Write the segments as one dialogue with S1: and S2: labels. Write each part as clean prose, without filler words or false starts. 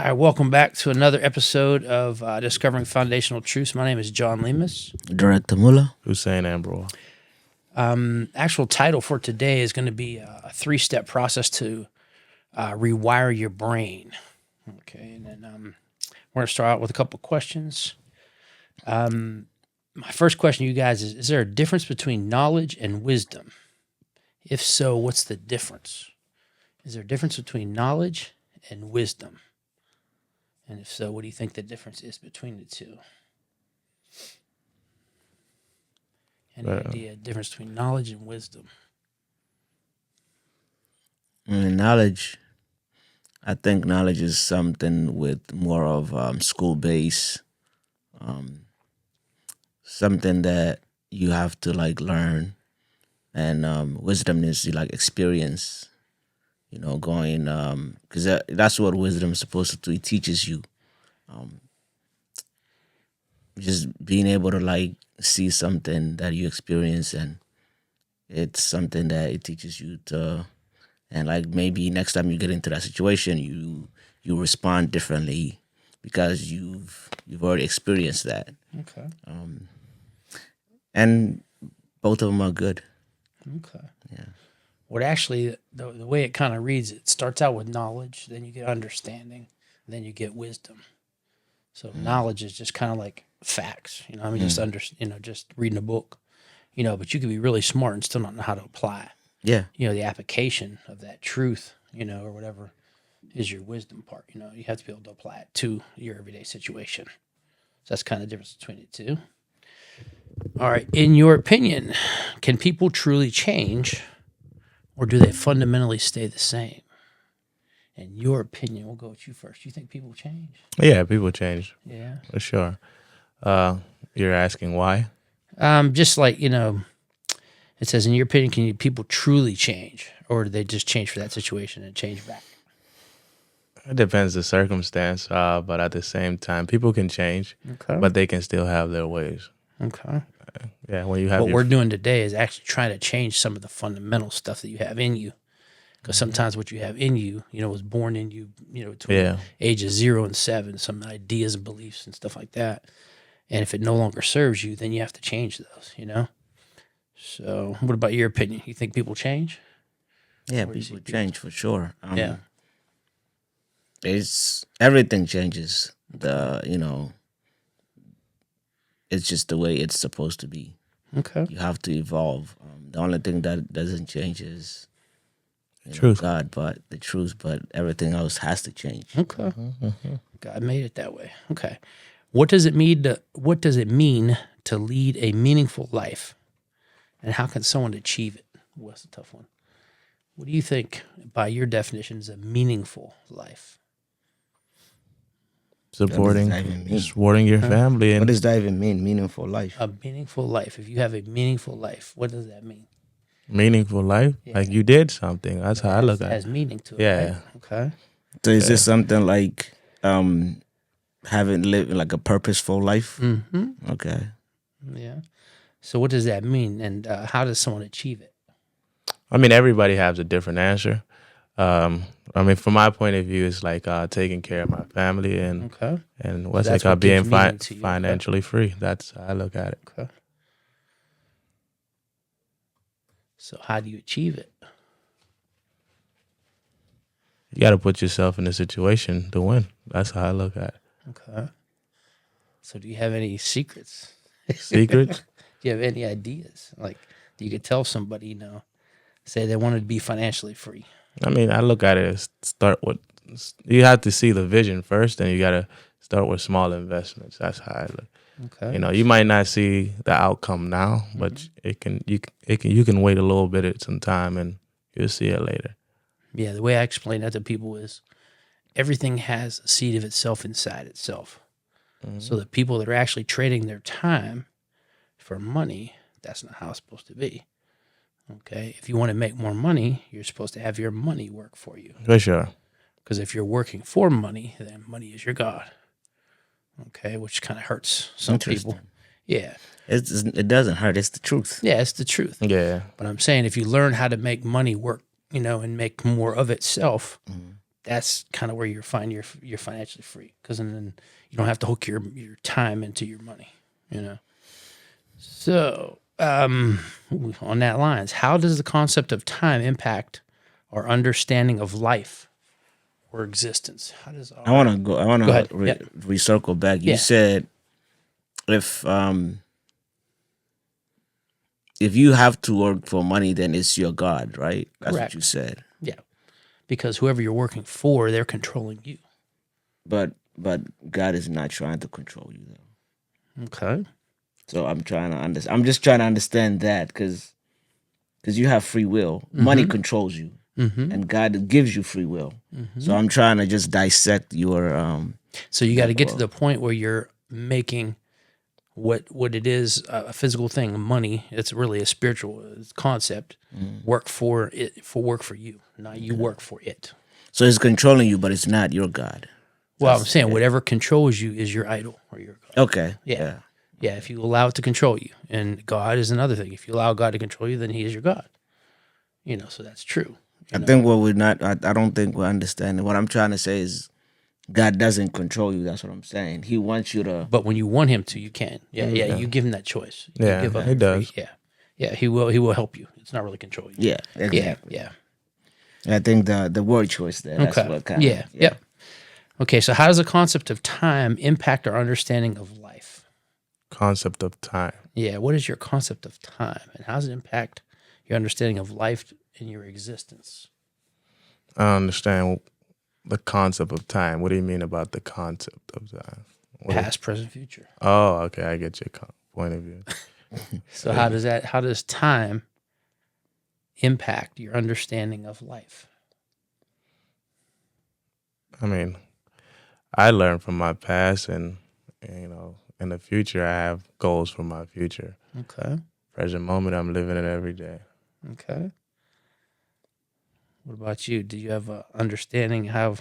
S1: Hi, welcome back to another episode of Discovering Foundational Truths. My name is John Lemus.
S2: Director Muller.
S3: Hussein Ambro.
S1: Actual title for today is going to be a three-step process to rewire your brain. Okay, and then we're going to start out with a couple questions. My first question to you guys is there a difference between knowledge and wisdom? If so, what's the difference? Is there a difference between knowledge and wisdom? And if so, what do you think the difference is between the two? Any idea difference between knowledge and wisdom?
S2: Knowledge, I think knowledge is something with more of school base, something that you have to like learn, and wisdom is like experience. You know, going because that's what wisdom is supposed to do. It teaches you, just being able to like see something that you experience, and it's something that it teaches you to, and like maybe next time you get into that situation, you respond differently because you've already experienced that.
S1: Okay.
S2: And both of them are good.
S1: Okay.
S2: Yeah.
S1: What actually, the way it kind of reads, it starts out with knowledge, then you get understanding, then you get wisdom. So knowledge is just kind of like facts, you know. I mean, just reading a book, you know. But you could be really smart and still not know how to apply.
S2: Yeah.
S1: You know, the application of that truth, you know, or whatever, is your wisdom part. You know, you have to be able to apply it to your everyday situation. So that's kind of the difference between the two. All right. In your opinion, can people truly change? Or do they fundamentally stay the same? In your opinion, we'll go with you first. You think people change?
S3: Yeah, people change
S1: Yeah.
S3: for sure. You're asking why?
S1: Just like, you know, it says, in your opinion, can people truly change? Or do they just change for that situation and change back?
S3: It depends the circumstance, but at the same time, people can change,
S1: Okay.
S3: but they can still have their ways.
S1: Okay.
S3: Yeah, when you have
S1: What we're doing today is actually trying to change some of the fundamental stuff that you have in you. Because sometimes what you have in you, you know, was born in you, you know, between ages 0 and 7, some ideas and beliefs and stuff like that. And if it no longer serves you, then you have to change those, you know? So what about your opinion? You think people change?
S2: Yeah, people change for sure.
S1: Yeah.
S2: It's everything changes. It's just the way it's supposed to be.
S1: Okay.
S2: You have to evolve. The only thing that doesn't change is
S3: Truth.
S2: God, but the truth. But everything else has to change.
S1: Okay. God made it that way. Okay. What does it mean to lead a meaningful life? And how can someone achieve it? Well, that's a tough one. What do you think, by your definition, is a meaningful life?
S3: Supporting
S2: What does that even mean?
S3: supporting your family.
S2: What
S3: And
S2: does that even mean? Meaningful life.
S1: A meaningful life. If you have a meaningful life, what does that mean?
S3: meaningful life,
S1: Yeah.
S3: like you did something. That's how I look
S1: It
S3: at
S1: has
S3: it.
S1: meaning to it.
S3: Yeah.
S1: Right? Okay.
S2: So is this something like having lived like a purposeful life?
S1: Mm-hmm.
S2: Okay.
S1: Yeah. So what does that mean, and how does someone achieve it?
S3: I mean, everybody has a different answer. I mean, from my point of view, it's like taking care of my family and
S1: Okay.
S3: what's
S1: that's
S3: it called,
S1: what gives
S3: being
S1: meaning to you, okay.
S3: financially free. That's how I look at it.
S1: Okay. So how do you achieve it?
S3: You got to put yourself in a situation to win. That's how I look at it.
S1: Okay. So do you have any secrets?
S3: Secrets?
S1: Do you have any ideas? Like you could tell somebody, you know, say they wanted to be financially free.
S3: I mean, I look at it as you have to see the vision first, and you got to start with small investments. That's how I look.
S1: Okay.
S3: You know, you might not see the outcome now, but you can wait a little bit at some time, and you'll see it later.
S1: Yeah, the way I explain that to people is everything has a seed of itself inside itself. So the people that are actually trading their time for money, that's not how it's supposed to be. Okay? If you want to make more money, you're supposed to have your money work for you.
S3: For sure.
S1: Because if you're working for money, then money is your God. Okay? Which kind of hurts some people. Yeah.
S2: It doesn't hurt. It's the truth.
S1: Yeah, it's the truth.
S3: Yeah.
S1: But I'm saying if you learn how to make money work, you know, and make more of itself, that's kind of where you're financially free, because then you don't have to hook your time into your money, you know. So on that lines, how does the concept of time impact our understanding of life or existence? How does
S2: I want to
S1: ahead. Yeah.
S2: recircle back. You
S1: Yeah.
S2: said if you have to work for money, then it's your God, right? That's
S1: Correct.
S2: what you said.
S1: Yeah, because whoever you're working for, they're controlling you.
S2: But God is not trying to control you though.
S1: Okay.
S2: So I'm trying to understand. I'm just trying to understand that because you have free will. Money controls you, and God gives you free will. So I'm trying to just dissect your.
S1: So you got to get to the point where you're making what it is, a physical thing, money. It's really a spiritual concept. Work for it, work for you, not you work for it.
S2: So it's controlling you, but it's not your God.
S1: Well, I'm saying whatever controls you is your idol or your God.
S2: Okay.
S1: Yeah. Yeah, if you allow it to control you. And God is another thing. If you allow God to control you, then he is your God. You know, so that's true.
S2: I think what we're not. I don't think we're understanding. What I'm trying to say is, God doesn't control you. That's what I'm saying. He wants you to.
S1: But when you want him to, you can. Yeah. You give him that choice. You
S3: Yeah,
S1: give up
S3: he
S1: your
S3: does.
S1: free- Yeah, he will help you. It's not really control you.
S2: Yeah. Exactly.
S1: Yeah.
S2: I think the word choice there. That's
S1: Okay.
S2: what kind of.
S1: Yeah. Yep. Okay, so how does the concept of time impact our understanding of life?
S3: Concept of time.
S1: Yeah, what is your concept of time, and how does it impact your understanding of life and your existence?
S3: I don't understand the concept of time. What do you mean about the concept of time?
S1: Past, present, future.
S3: Oh, okay. I get your point of view.
S1: So how does time impact your understanding of life?
S3: I mean, I learned from my past, and in the future, I have goals for my future.
S1: Okay.
S3: Present moment, I'm living it every day.
S1: Okay. What about you? Do you have a understanding how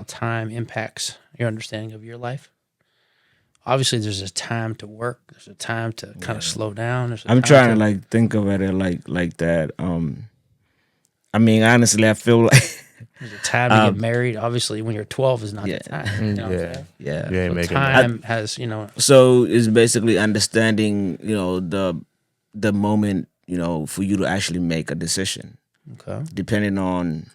S1: time impacts your understanding of your life? Obviously, there's a time to work. There's a time to kind of slow down.
S2: I'm trying to like think of it like that. I mean, honestly, I feel like
S1: There's a time to get married. Obviously, when you're 12 is not the time. You know what I'm saying?
S2: yeah.
S3: You ain't
S1: So
S3: making
S1: time has,
S2: So it's basically understanding, the moment, for you to actually make a decision,
S1: okay.
S2: depending on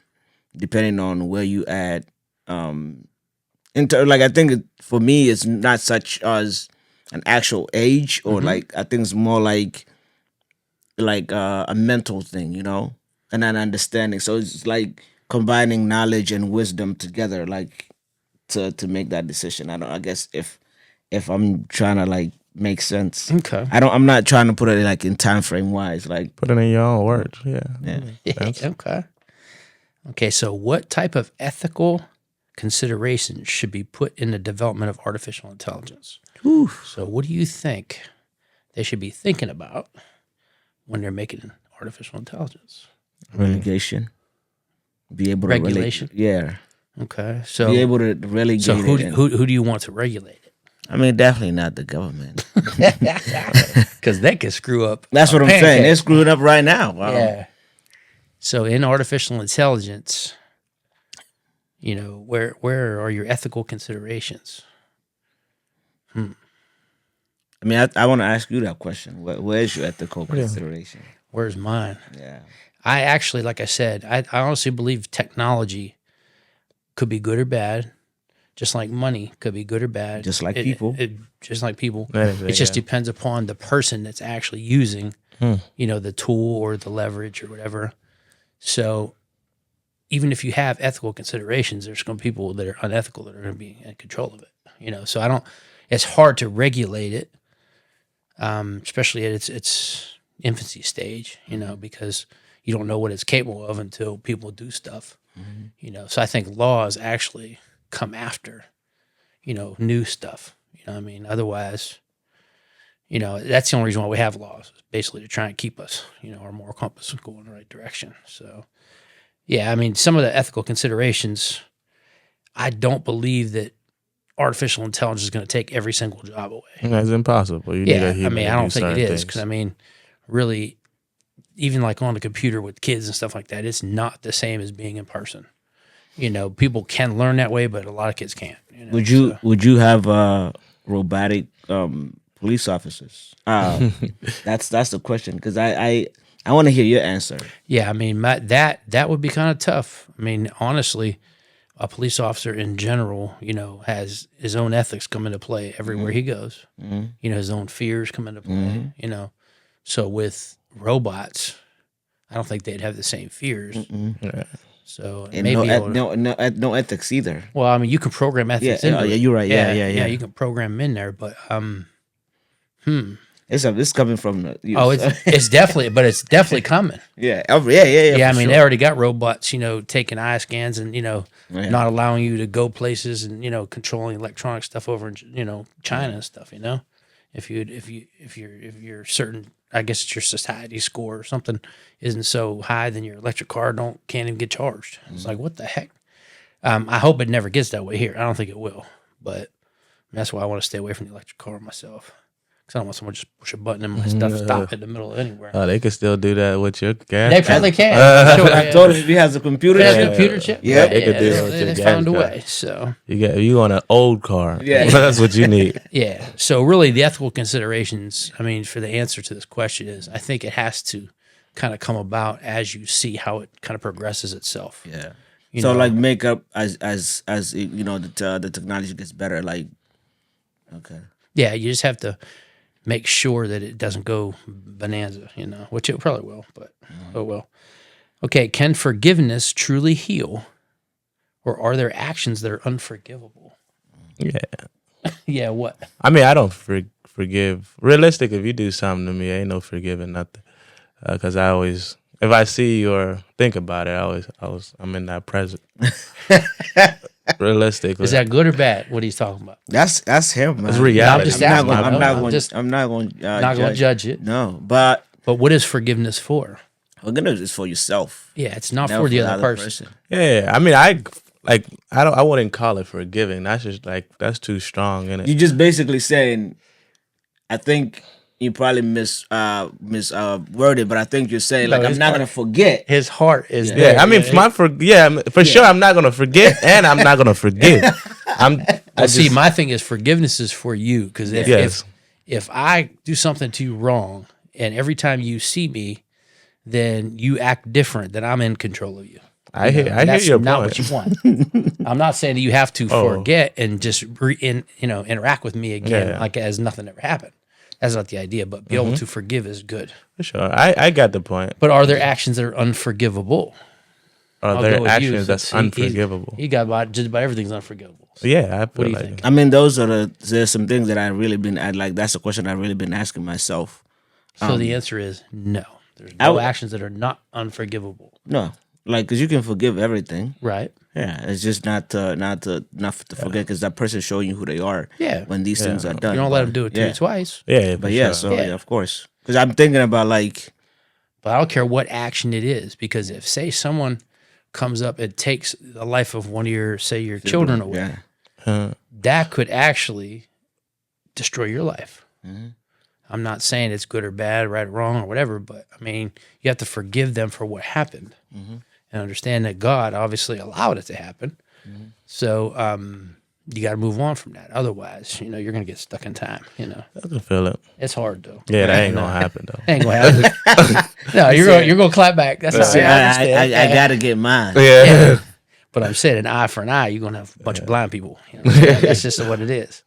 S2: where you at. Like I think for me, it's not such as an actual age, or like I think it's more like a mental thing, and an understanding. So it's like combining knowledge and wisdom together, like to make that decision. I guess if I'm trying to like make sense.
S1: Okay.
S2: I'm not trying to put it like in time frame wise. Like
S3: Put it in your own words. Yeah.
S1: Okay. Okay. So, what type of ethical considerations should be put in the development of artificial intelligence? So, what do you think they should be thinking about when they're making artificial intelligence?
S2: relegation. Be able to
S1: Regulation?
S2: yeah.
S1: Okay. So,
S2: Be able to relegate
S1: so who,
S2: it. and-
S1: who do you want to regulate it?
S2: I mean, definitely not the government.
S1: Because they can screw up.
S2: That's what I'm saying.
S1: pancake.
S2: They're screwing up right now.
S1: Yeah. So in artificial intelligence, where are your ethical considerations?
S2: I mean, I want to ask you that question. Where's your ethical consideration?
S1: Where's mine?
S2: Yeah.
S1: I actually, like I said, I honestly believe technology could be good or bad, just like money could be good or bad.
S2: Just like people.
S1: Just like people.
S3: Anything,
S1: It just
S3: yeah.
S1: depends upon the person that's actually using, the tool or the leverage or whatever. So even if you have ethical considerations, there's going to be people that are unethical that are going to be in control of it. So it's hard to regulate it, especially at its infancy stage, because you don't know what it's capable of until people do stuff, So I think laws actually come after, new stuff. You know what I mean? Otherwise, that's the only reason why we have laws, is basically to try and keep us, our moral compass going in the right direction. So, yeah, I mean, some of the ethical considerations, I don't believe that artificial intelligence is going to take every single job away.
S3: That's impossible. You need
S1: Yeah,
S3: a human
S1: I
S3: to
S1: don't
S3: do
S1: think it
S3: certain
S1: is, because
S3: things.
S1: really, even like on the computer with kids and stuff like that, it's not the same as being in person. people can learn that way, but a lot of kids can't.
S2: Would you have robotic police officers? That's the question, because I want to hear your answer.
S1: Yeah, I mean that would be kind of tough. I mean, honestly, a police officer in general, has his own ethics come into play everywhere he goes. His own fears come into play. So with robots, I don't think they'd have the same fears.
S3: Yeah.
S1: So
S2: And
S1: maybe
S2: no ethics either.
S1: well, I mean, you can program ethics into it.
S2: you're right. Yeah.
S1: You can program them in there, but
S2: It's coming from the.
S1: it's definitely coming.
S2: yeah.
S1: Yeah,
S2: for
S1: I mean,
S2: sure.
S1: they already got robots, taking eye scans and not allowing you to go places and controlling electronic stuff over in China and stuff. If you're certain, I guess it's your society score or something isn't so high, then your electric car can't even get charged. It's like, what the heck? I hope it never gets that way here. I don't think it will, but that's why I want to stay away from the electric car myself. I don't want someone to just push a button and my stuff stop in the middle of anywhere.
S3: Oh, they can still do that with your gas.
S1: They probably can.
S2: I told him if he has a computer.
S1: They have
S2: chip,
S1: a computer chip.
S2: Yeah,
S3: they could do it with your
S1: They found a
S3: gas
S1: way. So
S3: You want an old car.
S2: Yeah.
S3: That's what you need.
S1: yeah. So really, the ethical considerations. I mean, for the answer to this question is, I think it has to kind of come about as you see how it kind of progresses itself.
S2: Yeah.
S1: You
S2: So
S1: know.
S2: like makeup as the technology gets better. Like, okay.
S1: Yeah, you just have to make sure that it doesn't go bonanza, which it probably will, but oh well. Okay, can forgiveness truly heal, or are there actions that are unforgivable?
S3: Yeah.
S1: Yeah, what?
S3: I mean, I don't forgive. Realistic, if you do something to me, ain't no forgiving nothing. Because I always, if I see you or think about it, I'm in that present. Realistically,
S1: Is that good or bad? What he's talking about?
S2: That's him, man.
S3: It's reality.
S1: I'm just
S2: I'm not
S1: asking.
S2: going.
S1: I'm
S2: I'm not going.
S1: not going to judge it.
S2: No, but
S1: But what is forgiveness for?
S2: forgiveness is for yourself.
S1: Yeah, it's not
S2: never
S1: for the other person.
S3: Yeah, I mean, I wouldn't call it forgiving. That's just that's too strong, innit?
S2: You just basically saying, I think you probably worded, but I think you're saying like,
S1: No,
S2: I'm
S1: his
S2: not
S1: heart-
S2: gonna forget.
S1: His heart is there.
S3: Yeah, I mean, for sure, I'm not gonna forget, and I'm not gonna forgive.
S1: My thing is forgiveness is for you, because
S3: Yes.
S1: if I do something to you wrong, and every time you see me, then you act different, then I'm in control of you.
S3: I hear
S1: That's
S3: your
S1: not
S3: point.
S1: what you want. I'm not saying that you have to forget and just interact with me again
S3: Yeah.
S1: like as nothing ever happened. That's not the idea. But be able to forgive is good.
S3: For sure, I got the point.
S1: But are there actions that are unforgivable?
S3: Are
S1: I'll
S3: there
S1: go with you,
S3: actions that's
S1: since
S3: unforgivable?
S1: He got about just about everything's unforgivable. So
S3: Yeah, I feel
S1: what do you
S3: like
S1: think?
S2: I mean, there's some things that I really been like. That's a question I've really been asking myself.
S1: So the answer is no. There's
S2: I
S1: no
S2: w-
S1: actions that are not unforgivable.
S2: No, like because you can forgive everything.
S1: Right?
S2: Yeah, it's just not to forget because that person showing you who they are.
S1: Yeah.
S2: When these things are done,
S1: You don't let him do it to
S2: yeah.
S1: you twice.
S3: Yeah,
S2: But yeah,
S3: sure.
S2: so
S1: Yeah.
S2: yeah, of course. Because I'm thinking about like,
S1: But I don't care what action it is, because if say someone comes up and takes the life of one of your children away,
S2: yeah,
S1: that could actually destroy your life.
S2: Mm-hmm.
S1: I'm not saying it's good or bad, right or wrong or whatever, but I mean, you have to forgive them for what happened
S2: Mm-hmm.
S1: and understand that God obviously allowed it to happen.
S2: Mm-hmm.
S1: So you got to move on from that. Otherwise, you're going to get stuck in time.
S3: I can feel it.
S1: It's hard though.
S3: Yeah, that ain't gonna happen though.
S1: Ain't gonna happen. No, you're gonna clap back. That's all
S2: See,
S1: right. I understand.
S2: I gotta get mine.
S3: Yeah.
S1: But I'm saying an eye for an eye, you're going to have a bunch of blind people. That's just what it is.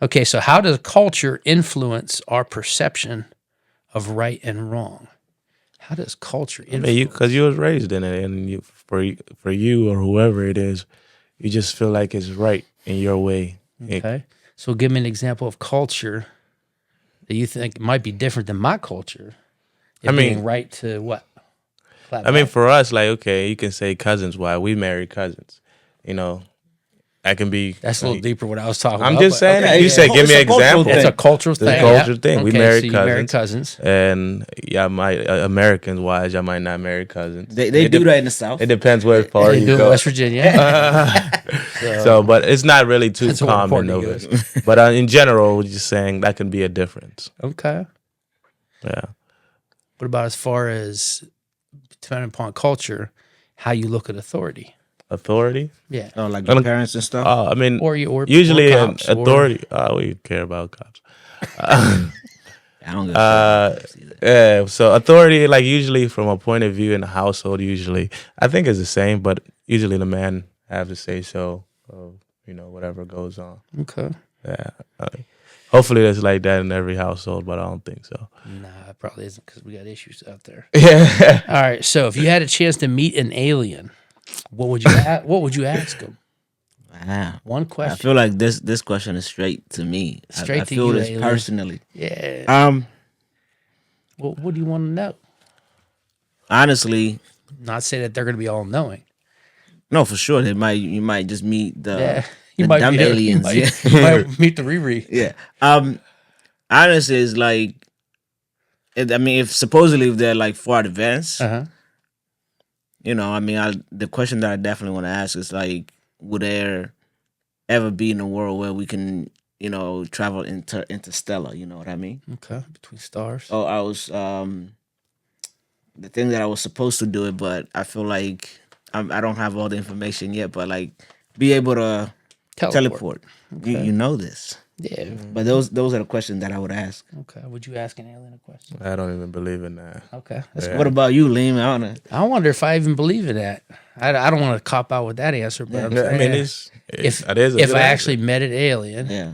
S1: Okay, so how does culture influence our perception of right and wrong? How does culture influence?
S3: Because you was raised in it, and for you or whoever it is, you just feel like it's right in your way.
S1: Okay, so give me an example of culture that you think might be different than my culture. It
S3: I mean-
S1: being right to what? Clap
S3: I mean,
S1: back.
S3: for us, like, okay, you can say cousins. Why we marry cousins? I can be.
S1: That's a little deeper what I was talking
S3: I'm
S1: about.
S3: just
S1: but
S3: saying.
S2: okay,
S3: You
S2: it's
S3: said,
S2: a
S3: give me an
S2: cultural
S3: example.
S2: thing.
S1: It's a cultural
S3: It's a
S1: thing.
S3: cultural
S1: yeah.
S3: thing. We
S1: Okay,
S3: marry
S1: so you marry
S3: cousins.
S1: cousins.
S3: And yeah, my Americans wise, I might not marry cousins.
S2: They
S3: It
S2: do
S3: de-
S2: that in the South.
S3: It depends where far
S1: They
S3: you
S1: do it in
S3: go.
S1: West Virginia.
S3: So, but it's not really too
S1: That's where
S3: common
S1: Portland
S3: over.
S1: goes.
S3: But in general, we're just saying that can be a difference.
S1: Okay.
S3: Yeah.
S1: What about as far as depending upon culture, how you look at authority?
S3: Authority?
S1: Yeah.
S2: Oh, like your
S3: Um,
S2: parents and stuff.
S3: I mean,
S1: Or you or
S3: usually
S1: or
S3: an
S1: cops, or-
S3: authority. We care about cops.
S2: I don't give a shit about cops either.
S3: Yeah, so authority, like usually from a point of view in the household, usually I think is the same, but usually the man have to say so of whatever goes on.
S1: Okay.
S3: Yeah, hopefully it's like that in every household, but I don't think so.
S1: Nah, it probably isn't because we got issues out there.
S3: Yeah,
S1: All right. So if you had a chance to meet an alien, what would you ask them?
S2: Wow.
S1: One
S2: I
S1: question.
S2: feel like this question is straight to me.
S1: Straight
S2: I
S1: to
S2: feel
S1: you,
S2: this
S1: alien.
S2: personally.
S1: Yeah. Well, what do you want to know?
S2: Honestly,
S1: Not say that they're going to be all knowing.
S2: no, for sure. You might just meet the
S1: Yeah.
S2: the dumb aliens.
S1: You
S2: Yeah.
S1: might meet the Riri.
S2: Yeah. Honestly, it's like, I mean, if they're like far advanced,
S1: Uh-huh.
S2: I mean, the question that I definitely want to ask is like, would there ever be in a world where we can, travel interstellar? You know what I mean?
S1: Okay. Between stars.
S2: Oh, I was the thing that I was supposed to do it, but I feel like I don't have all the information yet. But like, be able to teleport. You know this.
S1: Yeah.
S2: But those are the questions that I would ask.
S1: Okay. Would you ask an alien a question?
S3: I don't even believe in that.
S1: Okay. That's
S3: Yeah.
S2: What about you, Liam? I don't know.
S1: I wonder if I even believe in that. I don't want to cop out with that answer, but I'm
S3: Yeah, I
S1: saying,
S3: mean, it is a
S1: if
S3: good
S1: I
S3: answer.
S1: actually met an alien,
S2: Yeah.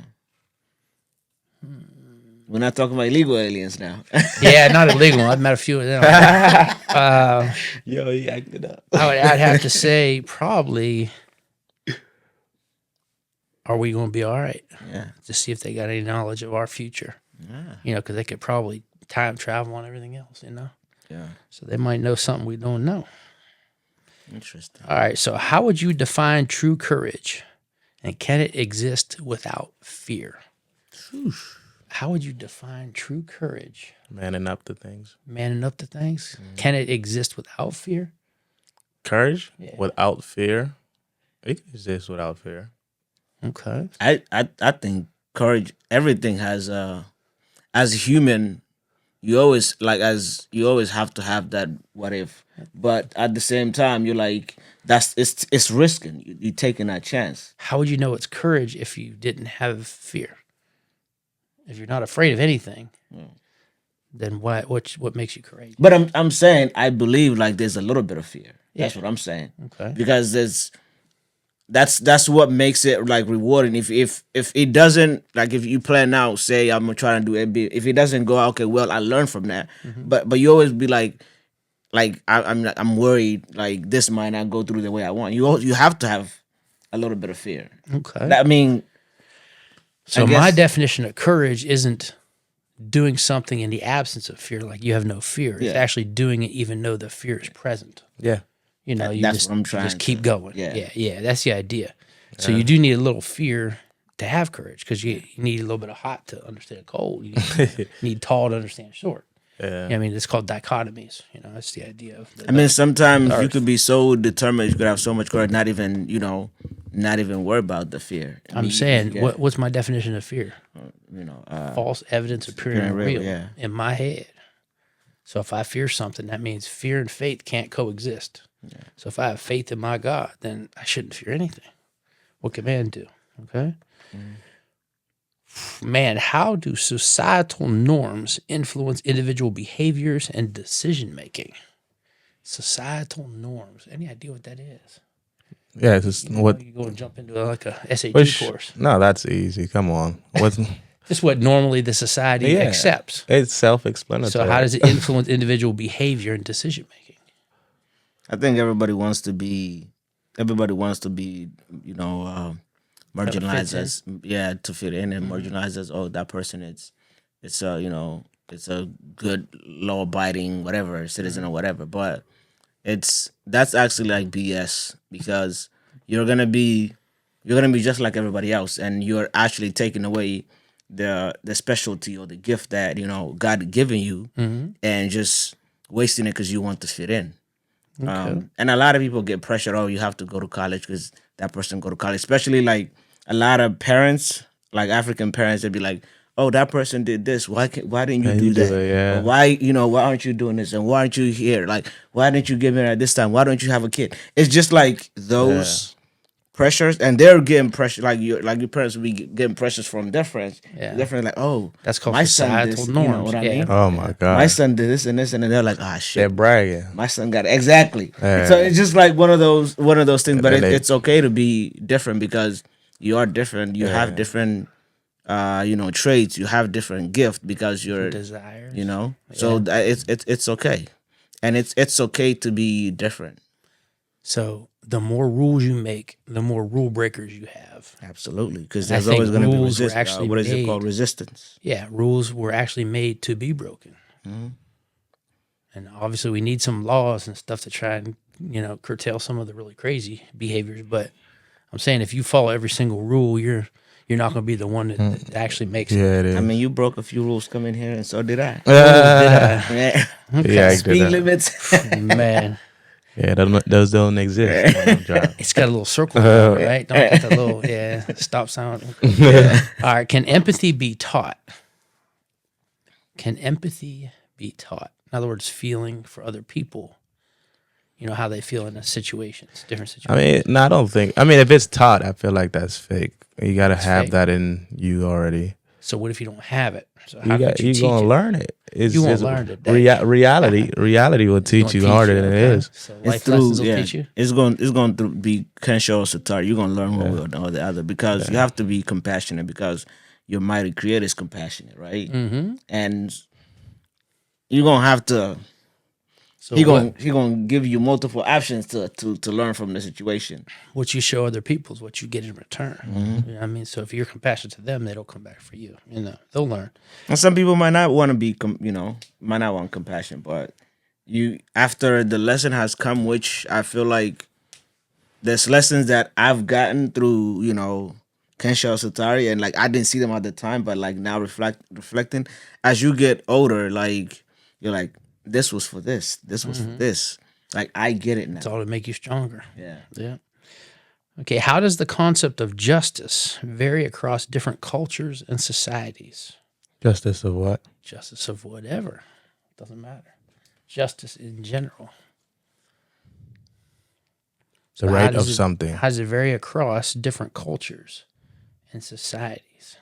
S2: We're not talking about illegal aliens now.
S1: yeah, not illegal. I've met a few of them.
S3: Yo, he acted up.
S1: I'd have to say probably, are we going to be all right?
S2: Yeah.
S1: To see if they got any knowledge of our future,
S2: Yeah.
S1: because they could probably time travel and everything else,
S2: Yeah.
S1: so they might know something we don't know.
S2: Interesting.
S1: All right, so how would you define true courage, and can it exist without fear? How would you define true courage?
S3: Manning up to things.
S1: Manning up to things? Can it exist without fear?
S3: Courage
S1: Yeah.
S3: without fear. It can exist without fear.
S1: Okay.
S2: I think courage. Everything has as a human, you always have to have that what if. But at the same time, you're like it's risking. You're taking that chance.
S1: How would you know it's courage if you didn't have fear? If you're not afraid of anything, then what makes you courageous?
S2: But I'm saying I believe like there's a little bit of fear. That's
S1: Yeah.
S2: what I'm saying.
S1: Okay.
S2: Because that's what makes it like rewarding. If it doesn't, like, if you plan out, say I'm trying to do it, if it doesn't go out, okay, well, I learned from that. But you always be like I'm worried like this might not go through the way I want. You have to have a little bit of fear.
S1: Okay.
S2: I mean,
S1: So
S2: I
S1: my
S2: guess-
S1: definition of courage isn't doing something in the absence of fear, like you have no fear. It's
S2: Yeah.
S1: actually doing it even though the fear is present.
S3: Yeah.
S1: You
S2: That's
S1: just,
S2: what I'm
S1: you
S2: trying
S1: just keep
S2: to-
S1: going.
S2: yeah.
S1: Yeah. That's the idea. So you do need a little fear to have courage, because you need a little bit of hot to understand cold. You need tall to understand short.
S3: Yeah.
S1: I mean, it's called dichotomies. That's the idea of.
S2: I mean, sometimes you
S1: Earth.
S2: could be so determined, you could have so much courage, not even worry about the fear. I
S1: I'm
S2: mean,
S1: saying,
S2: yeah,
S1: what's my definition of fear? False evidence appearing
S2: appearing
S1: real
S2: real, yeah.
S1: in my head. So if I fear something, that means fear and faith can't coexist. So if I have faith in my God, then I shouldn't fear anything. What can man do? Okay. Man, how do societal norms influence individual behaviors and decision making? Societal norms. Any idea what that is?
S3: Yeah. It's just what.
S1: You go and jump into like a SAT
S3: Which,
S1: course.
S3: no, that's easy. Come on. What's
S1: Just what normally the society
S3: Yeah.
S1: accepts.
S3: it's self-explanatory.
S1: So how does it influence individual behavior and decision making?
S2: I think everybody wants to be, marginalized as to fit in and marginalized as that person it's a good law abiding whatever citizen or whatever. But that's actually like BS, because you're gonna be just like everybody else, and you're actually taking away the specialty or the gift that God given you, and just wasting it because you want to fit in. And a lot of people get pressured. Oh, you have to go to college because that person go to college. Especially like a lot of parents, like African parents, they'd be like, oh, that person did this. Why didn't you
S3: Yeah,
S2: do
S3: you do
S2: that?
S3: it, yeah.
S2: Or why aren't you doing this? And why aren't you here? Like, why didn't you get married at this time? Why don't you have a kid? It's just like those pressures, and they're getting pressure. Like your parents will be getting pressures from their friends.
S1: Yeah.
S2: Their friends like, oh,
S1: That's called
S2: my son
S1: societal
S2: this,
S1: norms.
S2: You know what I
S1: yeah.
S2: mean?
S3: Oh my God.
S2: My son did this and this, and then they're like, ah,
S3: They're
S2: shit.
S3: bragging.
S2: My son got it. Exactly.
S3: Yeah.
S2: So it's just like one of those things. But
S3: then they-
S2: it's okay to be different because you are different. You have
S3: Yeah.
S2: different, traits. You have different gift because you're,
S1: Desires.
S2: So it's okay, and it's okay to be different.
S1: So the more rules you make, the more rule breakers you have.
S2: Absolutely, because
S1: I
S2: there's
S1: think
S2: always going to be
S1: rules were
S2: resistance.
S1: actually
S2: What is it
S1: made-
S2: called? Resistance.
S1: Yeah, rules were actually made to be broken.
S2: Mm-hmm.
S1: And obviously we need some laws and stuff to try and, curtail some of the really crazy behaviors. But I'm saying if you follow every single rule, you're not going to be the one that actually makes it.
S3: Yeah, it is.
S2: I mean, you broke a few rules coming here, and so did I.
S3: yeah,
S2: Yeah.
S3: yeah, I did
S2: Speed
S3: that.
S2: limits.
S1: Man,
S3: those don't exist. when I'm driving.
S1: it's got a little circle, right? Don't get the little, stop sign. All right. Can empathy be taught? Can empathy be taught? In other words, feeling for other people, how they feel in a situations, different
S3: I
S1: situations.
S3: mean, no, I don't think. I mean, if it's taught, I feel like that's fake. You gotta have
S1: fake.
S3: that in you already.
S1: So what if you don't have it? So how
S3: You
S1: could you
S3: you
S1: teach
S3: gonna
S1: it?
S3: learn it. It's,
S1: You won't
S3: it's
S1: learn today.
S3: reality will teach
S1: Gonna
S3: you
S1: teach
S3: harder
S1: you,
S3: than
S1: okay?
S3: it is.
S1: So
S2: It's
S1: life
S2: through,
S1: lessons will
S2: yeah.
S1: teach you.
S2: It's going to be Kensho Satar. You're going to learn one way or the other because you have to be compassionate because your mighty creator is compassionate, right?
S1: Mm-hmm.
S2: And you're going to have to.
S1: So
S2: He gonna give you multiple options to learn from the situation.
S1: what you show other people is what you get in return.
S2: Mm-hmm.
S1: You know what I mean? So if you're compassionate to them, they'll come back for you. They'll learn.
S2: And some people might not want to be, might not want compassion, but you after the lesson has come, which I feel like there's lessons that I've gotten through, Kensho Satari, and like I didn't see them at the time, but like now reflecting, as you get older, like you're like, this was for this, this was for this. Like I get it now.
S1: It's all to make you stronger.
S2: Yeah.
S1: Yeah. Okay. How does the concept of justice vary across different cultures and societies?
S3: Justice of what?
S1: Justice of whatever. Doesn't matter. Justice in general.
S3: The
S1: So
S3: right
S1: how
S3: of
S1: does it-
S3: something.
S1: How does it vary across different cultures and societies?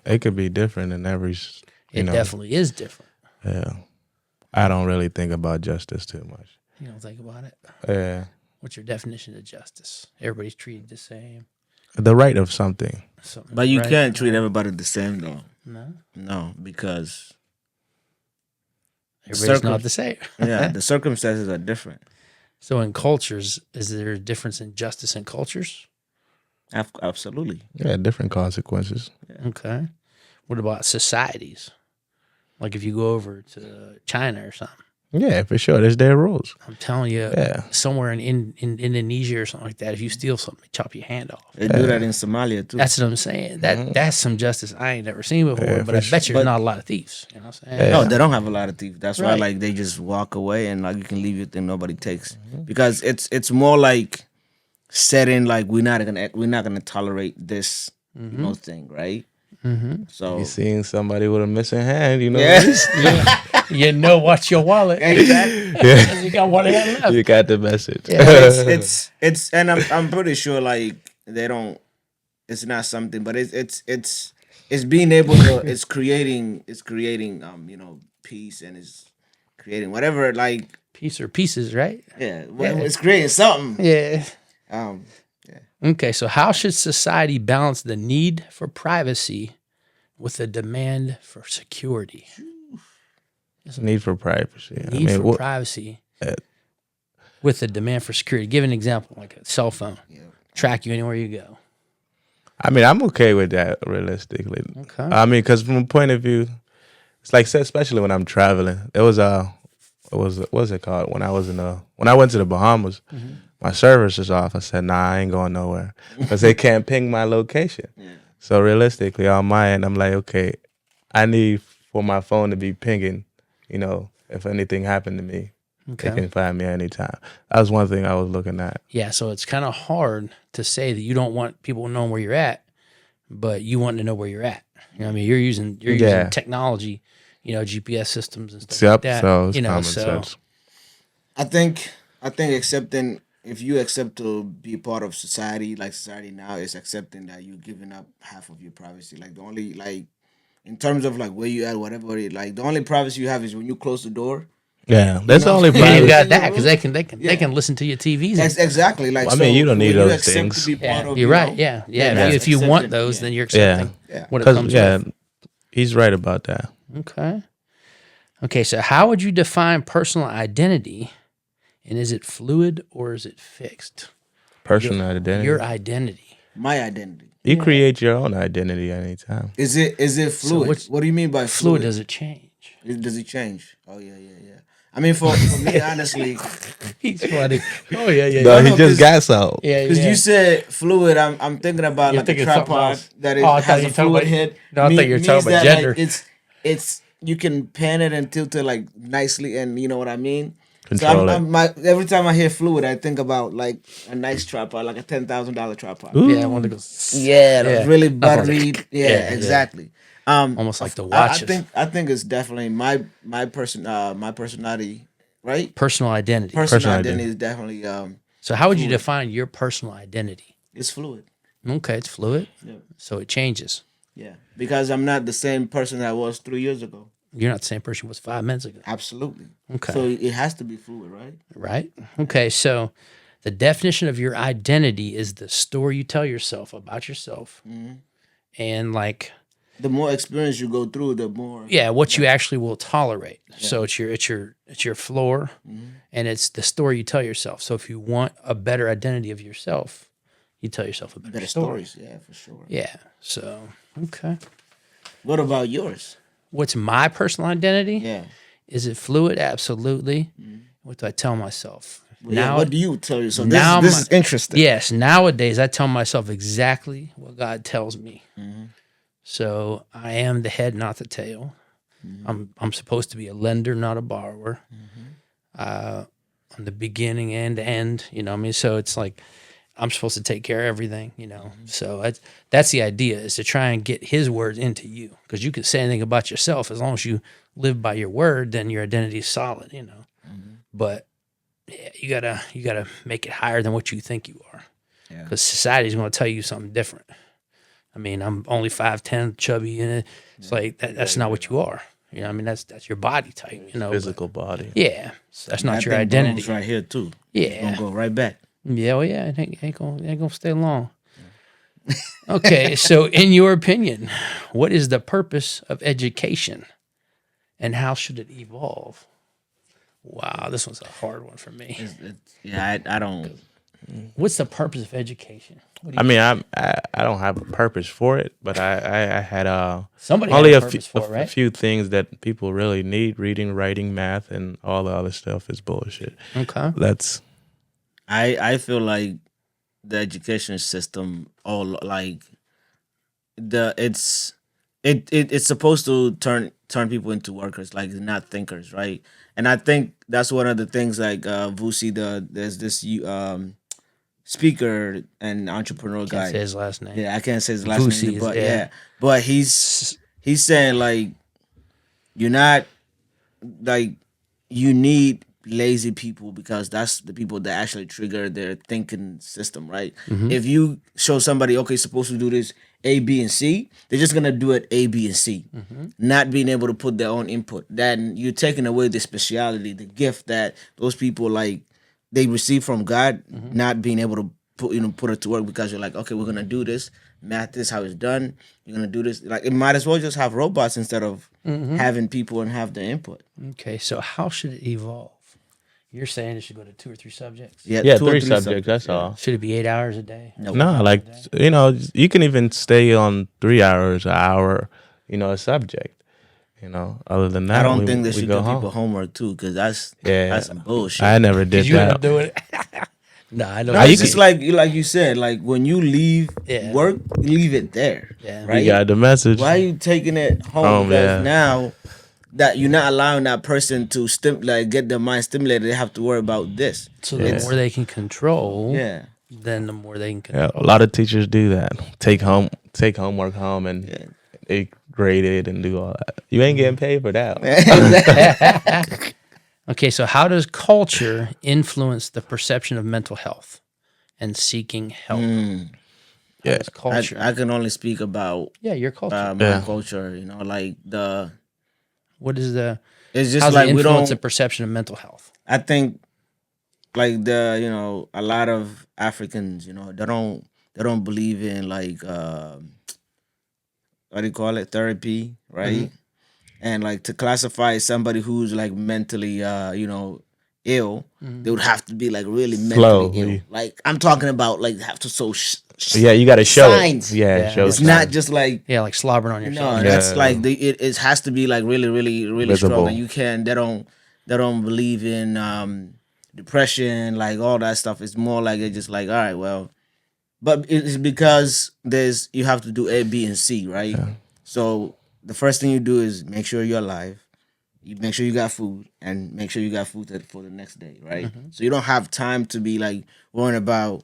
S3: It could be different in every.
S1: It definitely is different.
S3: Yeah. I don't really think about justice too much.
S1: You don't think about it.
S3: Yeah.
S1: What's your definition of justice? Everybody's treated the same.
S3: The right of something.
S1: Something,
S2: But you
S1: right?
S2: can't treat everybody the same though.
S1: No,
S2: No, because
S1: everybody's not the same.
S2: the circumstances are different.
S1: So in cultures, is there a difference in justice in cultures?
S2: Absolutely.
S3: Yeah, different consequences.
S1: Okay. What about societies? Like if you go over to China or something,
S3: Yeah, for sure. There's their rules.
S1: I'm telling you,
S3: Yeah.
S1: somewhere in Indonesia or something like that, if you steal something, they chop your hand off.
S2: They do that in Somalia too.
S1: That's what I'm saying. That's some justice I ain't never seen before.
S3: Yeah,
S1: but I
S3: for
S1: bet you
S2: But-
S1: there's not a lot of thieves. You know what I'm saying?
S3: Yeah.
S2: No, they don't have a lot of thieves. That's why
S1: Right.
S2: like they just walk away and like you can leave your thing nobody takes because it's more like setting like we're not gonna tolerate this thing, right?
S1: Mm-hmm.
S2: So
S3: You seeing somebody with a missing hand, you know?
S2: yeah,
S1: You know what's your wallet.
S2: exactly.
S3: Yeah.
S1: You got one hand left.
S3: You got the message.
S2: It's and I'm pretty sure like they don't. It's not something, but it's being able to. It's creating peace and it's creating whatever like
S1: Piece or pieces, right?
S2: yeah. It's creating something.
S1: Yeah.
S2: Um,
S1: Okay, so how should society balance the need for privacy with the demand for security?
S3: Need for privacy.
S1: Need for
S3: what-
S1: privacy
S3: uh,
S1: with the demand for security. Give an example, like a cell phone. Track you anywhere you go.
S3: I mean, I'm okay with that realistically.
S1: Okay.
S3: I mean, because from a point of view, it's like, especially when I'm traveling. There was what's it called? When I went to the Bahamas, my service was off. I said, nah, I ain't going nowhere because they can't ping my location. So realistically, on my end, I'm like, okay, I need for my phone to be pinging. If anything happened to me,
S1: Okay.
S3: they can find me anytime. That was one thing I was looking at.
S1: Yeah, so it's kind of hard to say that you don't want people knowing where you're at, but you want to know where you're at. You know what I mean? You're using
S3: Yeah.
S1: technology, GPS systems and stuff
S3: Yep.
S1: like that.
S3: So it's
S1: you know,
S3: common
S1: so
S3: sense.
S4: I think accepting, if you accept to be part of society, like society now is accepting that you're giving up half of your privacy. Like the only, like, in terms of like where you at, whatever, like the only privacy you have is when you close the door.
S3: Yeah, that's the
S4: know?
S3: only
S1: yeah, you
S3: privacy.
S1: got that because they can
S4: Yeah.
S1: listen to your TVs. And
S4: Exactly. Like
S3: Well, I mean, you don't need
S4: when you
S3: those
S4: accept
S3: things.
S4: To be part
S1: yeah,
S4: of,
S1: you're
S4: you
S1: right.
S4: know,
S1: Yeah.
S4: that's
S1: If you want
S4: accepting,
S1: those,
S4: yeah.
S1: then you're accepting
S4: Yeah.
S1: what it
S3: Because
S1: comes
S3: yeah,
S1: with.
S3: he's right about that.
S1: Okay. Okay. So, how would you define personal identity, and is it fluid or is it fixed?
S3: Personal identity.
S1: Your identity.
S4: My identity.
S3: You create your own identity anytime.
S4: Is it fluid?
S1: what's-
S4: What do you mean by
S1: Fluid
S4: fluid?
S1: does it change?
S4: Does it change? Oh yeah. I mean, for me, honestly,
S1: He's funny. Oh yeah, yeah.
S3: No,
S4: no,
S3: he
S4: 'cause-
S3: just got so.
S1: Yeah,
S4: because you said fluid, I'm thinking about
S1: You're
S4: like a
S1: thinking something
S4: tripod
S1: else.
S4: that
S1: Oh, I thought
S4: has
S1: you
S4: a
S1: were talking
S4: fluid
S1: about-
S4: head.
S1: No, I thought you were talking
S4: means
S1: about
S4: that,
S1: gender.
S4: Like, it's you can pan it and tilt it like nicely, and you know what I mean.
S3: Control
S4: so
S3: it.
S4: every time I hear fluid, I think about like a nice tripod, like a $10,000 tripod.
S1: Yeah, I want to go.
S4: Yeah,
S1: Yeah.
S4: really
S1: That's what I was
S4: buttery.
S1: like,
S4: Yeah,
S1: yeah.
S4: exactly.
S1: Almost like the
S4: I
S1: watches.
S4: I think it's definitely my personality, right?
S1: Personal identity.
S4: Personal
S3: identity.
S4: identity is definitely
S1: So, how would you define your personal identity?
S4: it's fluid.
S1: Okay, it's fluid,
S4: Yeah.
S1: so it changes.
S4: Yeah, because I'm not the same person that I was 3 years ago.
S1: You're not the same person you was 5 minutes ago,
S4: Absolutely.
S1: Okay.
S4: So it has to be fluid, right?
S1: right? Okay, so the definition of your identity is the story you tell yourself about yourself, and like,
S4: The more experience you go through, the more.
S1: yeah, what you actually will tolerate. So it's your floor, and it's the story you tell yourself. So if you want a better identity of yourself, you tell yourself a better,
S4: Better
S1: story.
S4: stories, yeah, for sure.
S1: Yeah. So okay,
S4: What about yours?
S1: what's my personal identity?
S4: Yeah.
S1: Is it fluid? Absolutely. What do I tell myself?
S4: Well, yeah, what do you tell yourself?
S1: now
S4: This
S1: my-
S4: is interesting.
S1: Yes, nowadays I tell myself exactly what God tells me. So I am the head, not the tail. I'm supposed to be a lender, not a borrower. I'm the beginning and end. You know what I mean? So it's like I'm supposed to take care of everything. So that's the idea, is to try and get His words into you, because you can say anything about yourself as long as you live by your word, then your identity is solid. But yeah, you gotta make it higher than what you think you are,
S4: Yeah.
S1: because society's going to tell you something different. I mean, I'm only 5'10", chubby, and it's like that's not what you are. You know, what I mean, that's your body type. but-
S3: Physical body.
S1: yeah, so that's not
S4: That
S1: your
S4: thing
S1: identity.
S4: belongs right here too.
S1: Yeah.
S4: Gonna go right back.
S1: Yeah, well, yeah, it ain't gonna stay long. Okay, so in your opinion, what is the purpose of education, and how should it evolve? Wow, this one's a hard one for me.
S4: Yeah, I don't.
S1: What's the purpose of education? What do
S3: I
S1: you-
S3: mean, I don't have a purpose for it, but I had
S1: Somebody
S3: only
S1: had a
S3: a few,
S1: purpose for it, right?
S3: a few things that people really need: reading, writing, math, and all the other stuff is bullshit.
S1: Okay.
S3: That's
S4: I feel like the education system, all like it's supposed to turn people into workers, like not thinkers, right? And I think that's one of the things, like Vusi, there's this speaker and entrepreneur
S1: Can't
S4: guy.
S1: say his last name.
S4: Yeah, I can't say his last
S1: Vusi
S4: name,
S1: is-
S4: but
S1: yeah.
S4: yeah, but he's saying like you're not like you need lazy people, because that's the people that actually trigger their thinking system, right? If you show somebody, okay, supposed to do this A, B, and C, they're just gonna do it A, B, and C, not being able to put their own input. Then you're taking away the speciality, the gift that those people like they receive from God, not being able to put it to work, because you're like, okay, we're gonna do this. Math is how it's done. You're gonna do this. Like, it might as well just have robots instead of having people and have the input.
S1: Okay, so how should it evolve? You're saying it should go to 2 or 3 subjects?
S3: yeah,
S4: 2 or
S3: 3
S4: 3
S3: subjects. That's
S4: yeah.
S3: all.
S1: Should it be 8 hours a day?
S3: No, like you can even stay on 3 hours, an hour, a subject. Other than that,
S4: I don't
S3: we,
S4: think they
S3: we
S4: should
S3: go
S4: give
S3: home.
S4: people homework too, because that's some bullshit.
S3: I never did
S1: Did you end
S3: that.
S1: up doing it? No, I know.
S4: No,
S3: you
S4: it's just like you said, like when you leave
S1: Yeah.
S4: work, leave it there.
S1: Yeah.
S4: Right.
S3: You got the message.
S4: Why are you taking it home?
S3: Home,
S4: Because
S3: yeah.
S4: now that you're not allowing that person to get their mind stimulated, they have to worry about this.
S1: So the more they can control,
S4: Yeah.
S1: then the more they can
S3: Yeah,
S1: control.
S3: a lot of teachers do that. Take take homework home and
S4: Yeah.
S3: they grade it and do all that. You ain't getting paid for that.
S1: Okay, so how does culture influence the perception of mental health and seeking help? How
S3: Yeah.
S1: does culture?
S4: I can only speak about
S1: yeah, your culture.
S4: my
S3: Yeah.
S4: culture. You know, like
S1: What is the?
S4: it's
S1: How
S4: just
S1: does
S4: like
S1: it
S4: we
S1: influence
S4: don't.
S1: the perception of mental health?
S4: I think like a lot of Africans, they don't believe in like what do you call it, therapy, right? And like to classify somebody who's like mentally ill, they would have to be like really mentally ill.
S3: Slowly.
S4: Like I'm talking about like have to
S3: Yeah, you got to show
S4: signs.
S3: it. Yeah,
S1: Yeah,
S3: show
S1: like
S4: It's
S3: signs.
S4: not just like
S1: Yeah, like slobbering on yourself.
S4: no, that's
S3: Yeah.
S4: like it has to be like really, really, really strong.
S3: Visible.
S4: And you can they don't believe in depression, like all that stuff. It's more like it's just like, all right, well, but it's because you have to do A, B, and C, right? So the first thing you do is make sure you're alive. You make sure you got food, and make sure you got food for the next day, right? So you don't have time to be like worrying about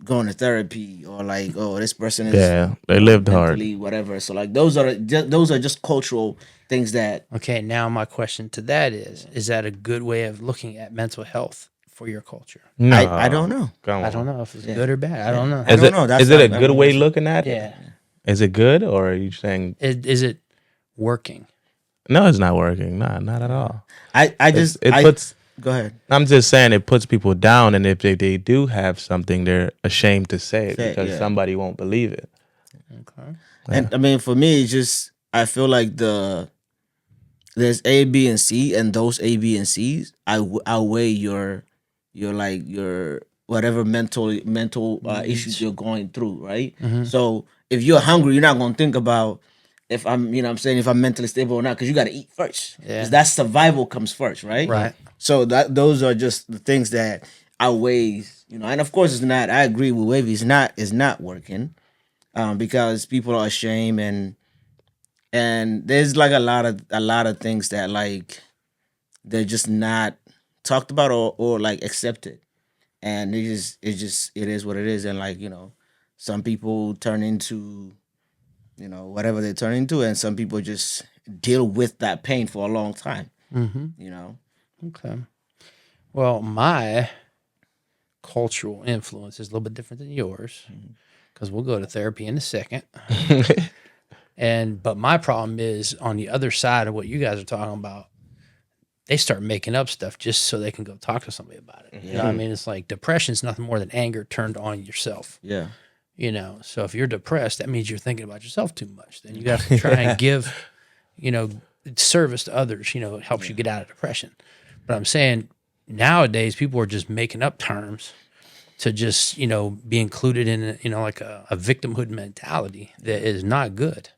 S4: going to therapy or like, oh, this person is
S3: Yeah, they lived hard.
S4: mentally whatever. So like those are just cultural things that
S1: Okay, now my question to that is that a good way of looking at mental health for your culture?
S3: No,
S4: I don't know.
S3: Come on.
S1: I don't know if it's good or bad. I don't know.
S4: I don't know. That's
S3: Is it a
S4: not-
S3: good
S4: I mean,
S3: way looking at it?
S1: Yeah.
S3: Is it good, or are you saying
S1: Is it working?
S3: no? It's not working. Nah, not at all.
S4: I just
S3: It
S4: I-
S3: puts.
S4: go ahead.
S3: I'm just saying it puts people down, and if they do have something, they're ashamed to say it
S4: Say it,
S3: because
S4: yeah.
S3: somebody won't believe it.
S1: Okay.
S4: And I mean, for me, it's just I feel like there's A, B, and C, and those A, B, and C's outweigh your whatever mental issues you're going through, right? So if you're hungry, you're not gonna think about if if I'm mentally stable or not, because you got to eat first.
S1: Yeah.
S4: 'Cause that survival comes first, right?
S1: Right.
S4: So those are just the things that outweighs, and of course it's not. I agree with Wavy. It's not working, because people are ashamed and there's like a lot of things that like they're just not talked about or like accepted, and it is what it is, and like some people turn into whatever they turn into, and some people just deal with that pain for a long time.
S1: Okay. Well, my cultural influence is a little bit different than yours because we'll go to therapy in a second. But my problem is on the other side of what you guys are talking about, they start making up stuff just so they can go talk to somebody about it. You know what I mean? It's like depression is nothing more than anger turned on yourself.
S4: Yeah.
S1: So if you're depressed, that means you're thinking about yourself too much. Then you have to try and give, service to others, it helps you get out of depression. But I'm saying nowadays people are just making up terms to just, be included in, like a victimhood mentality that is not good.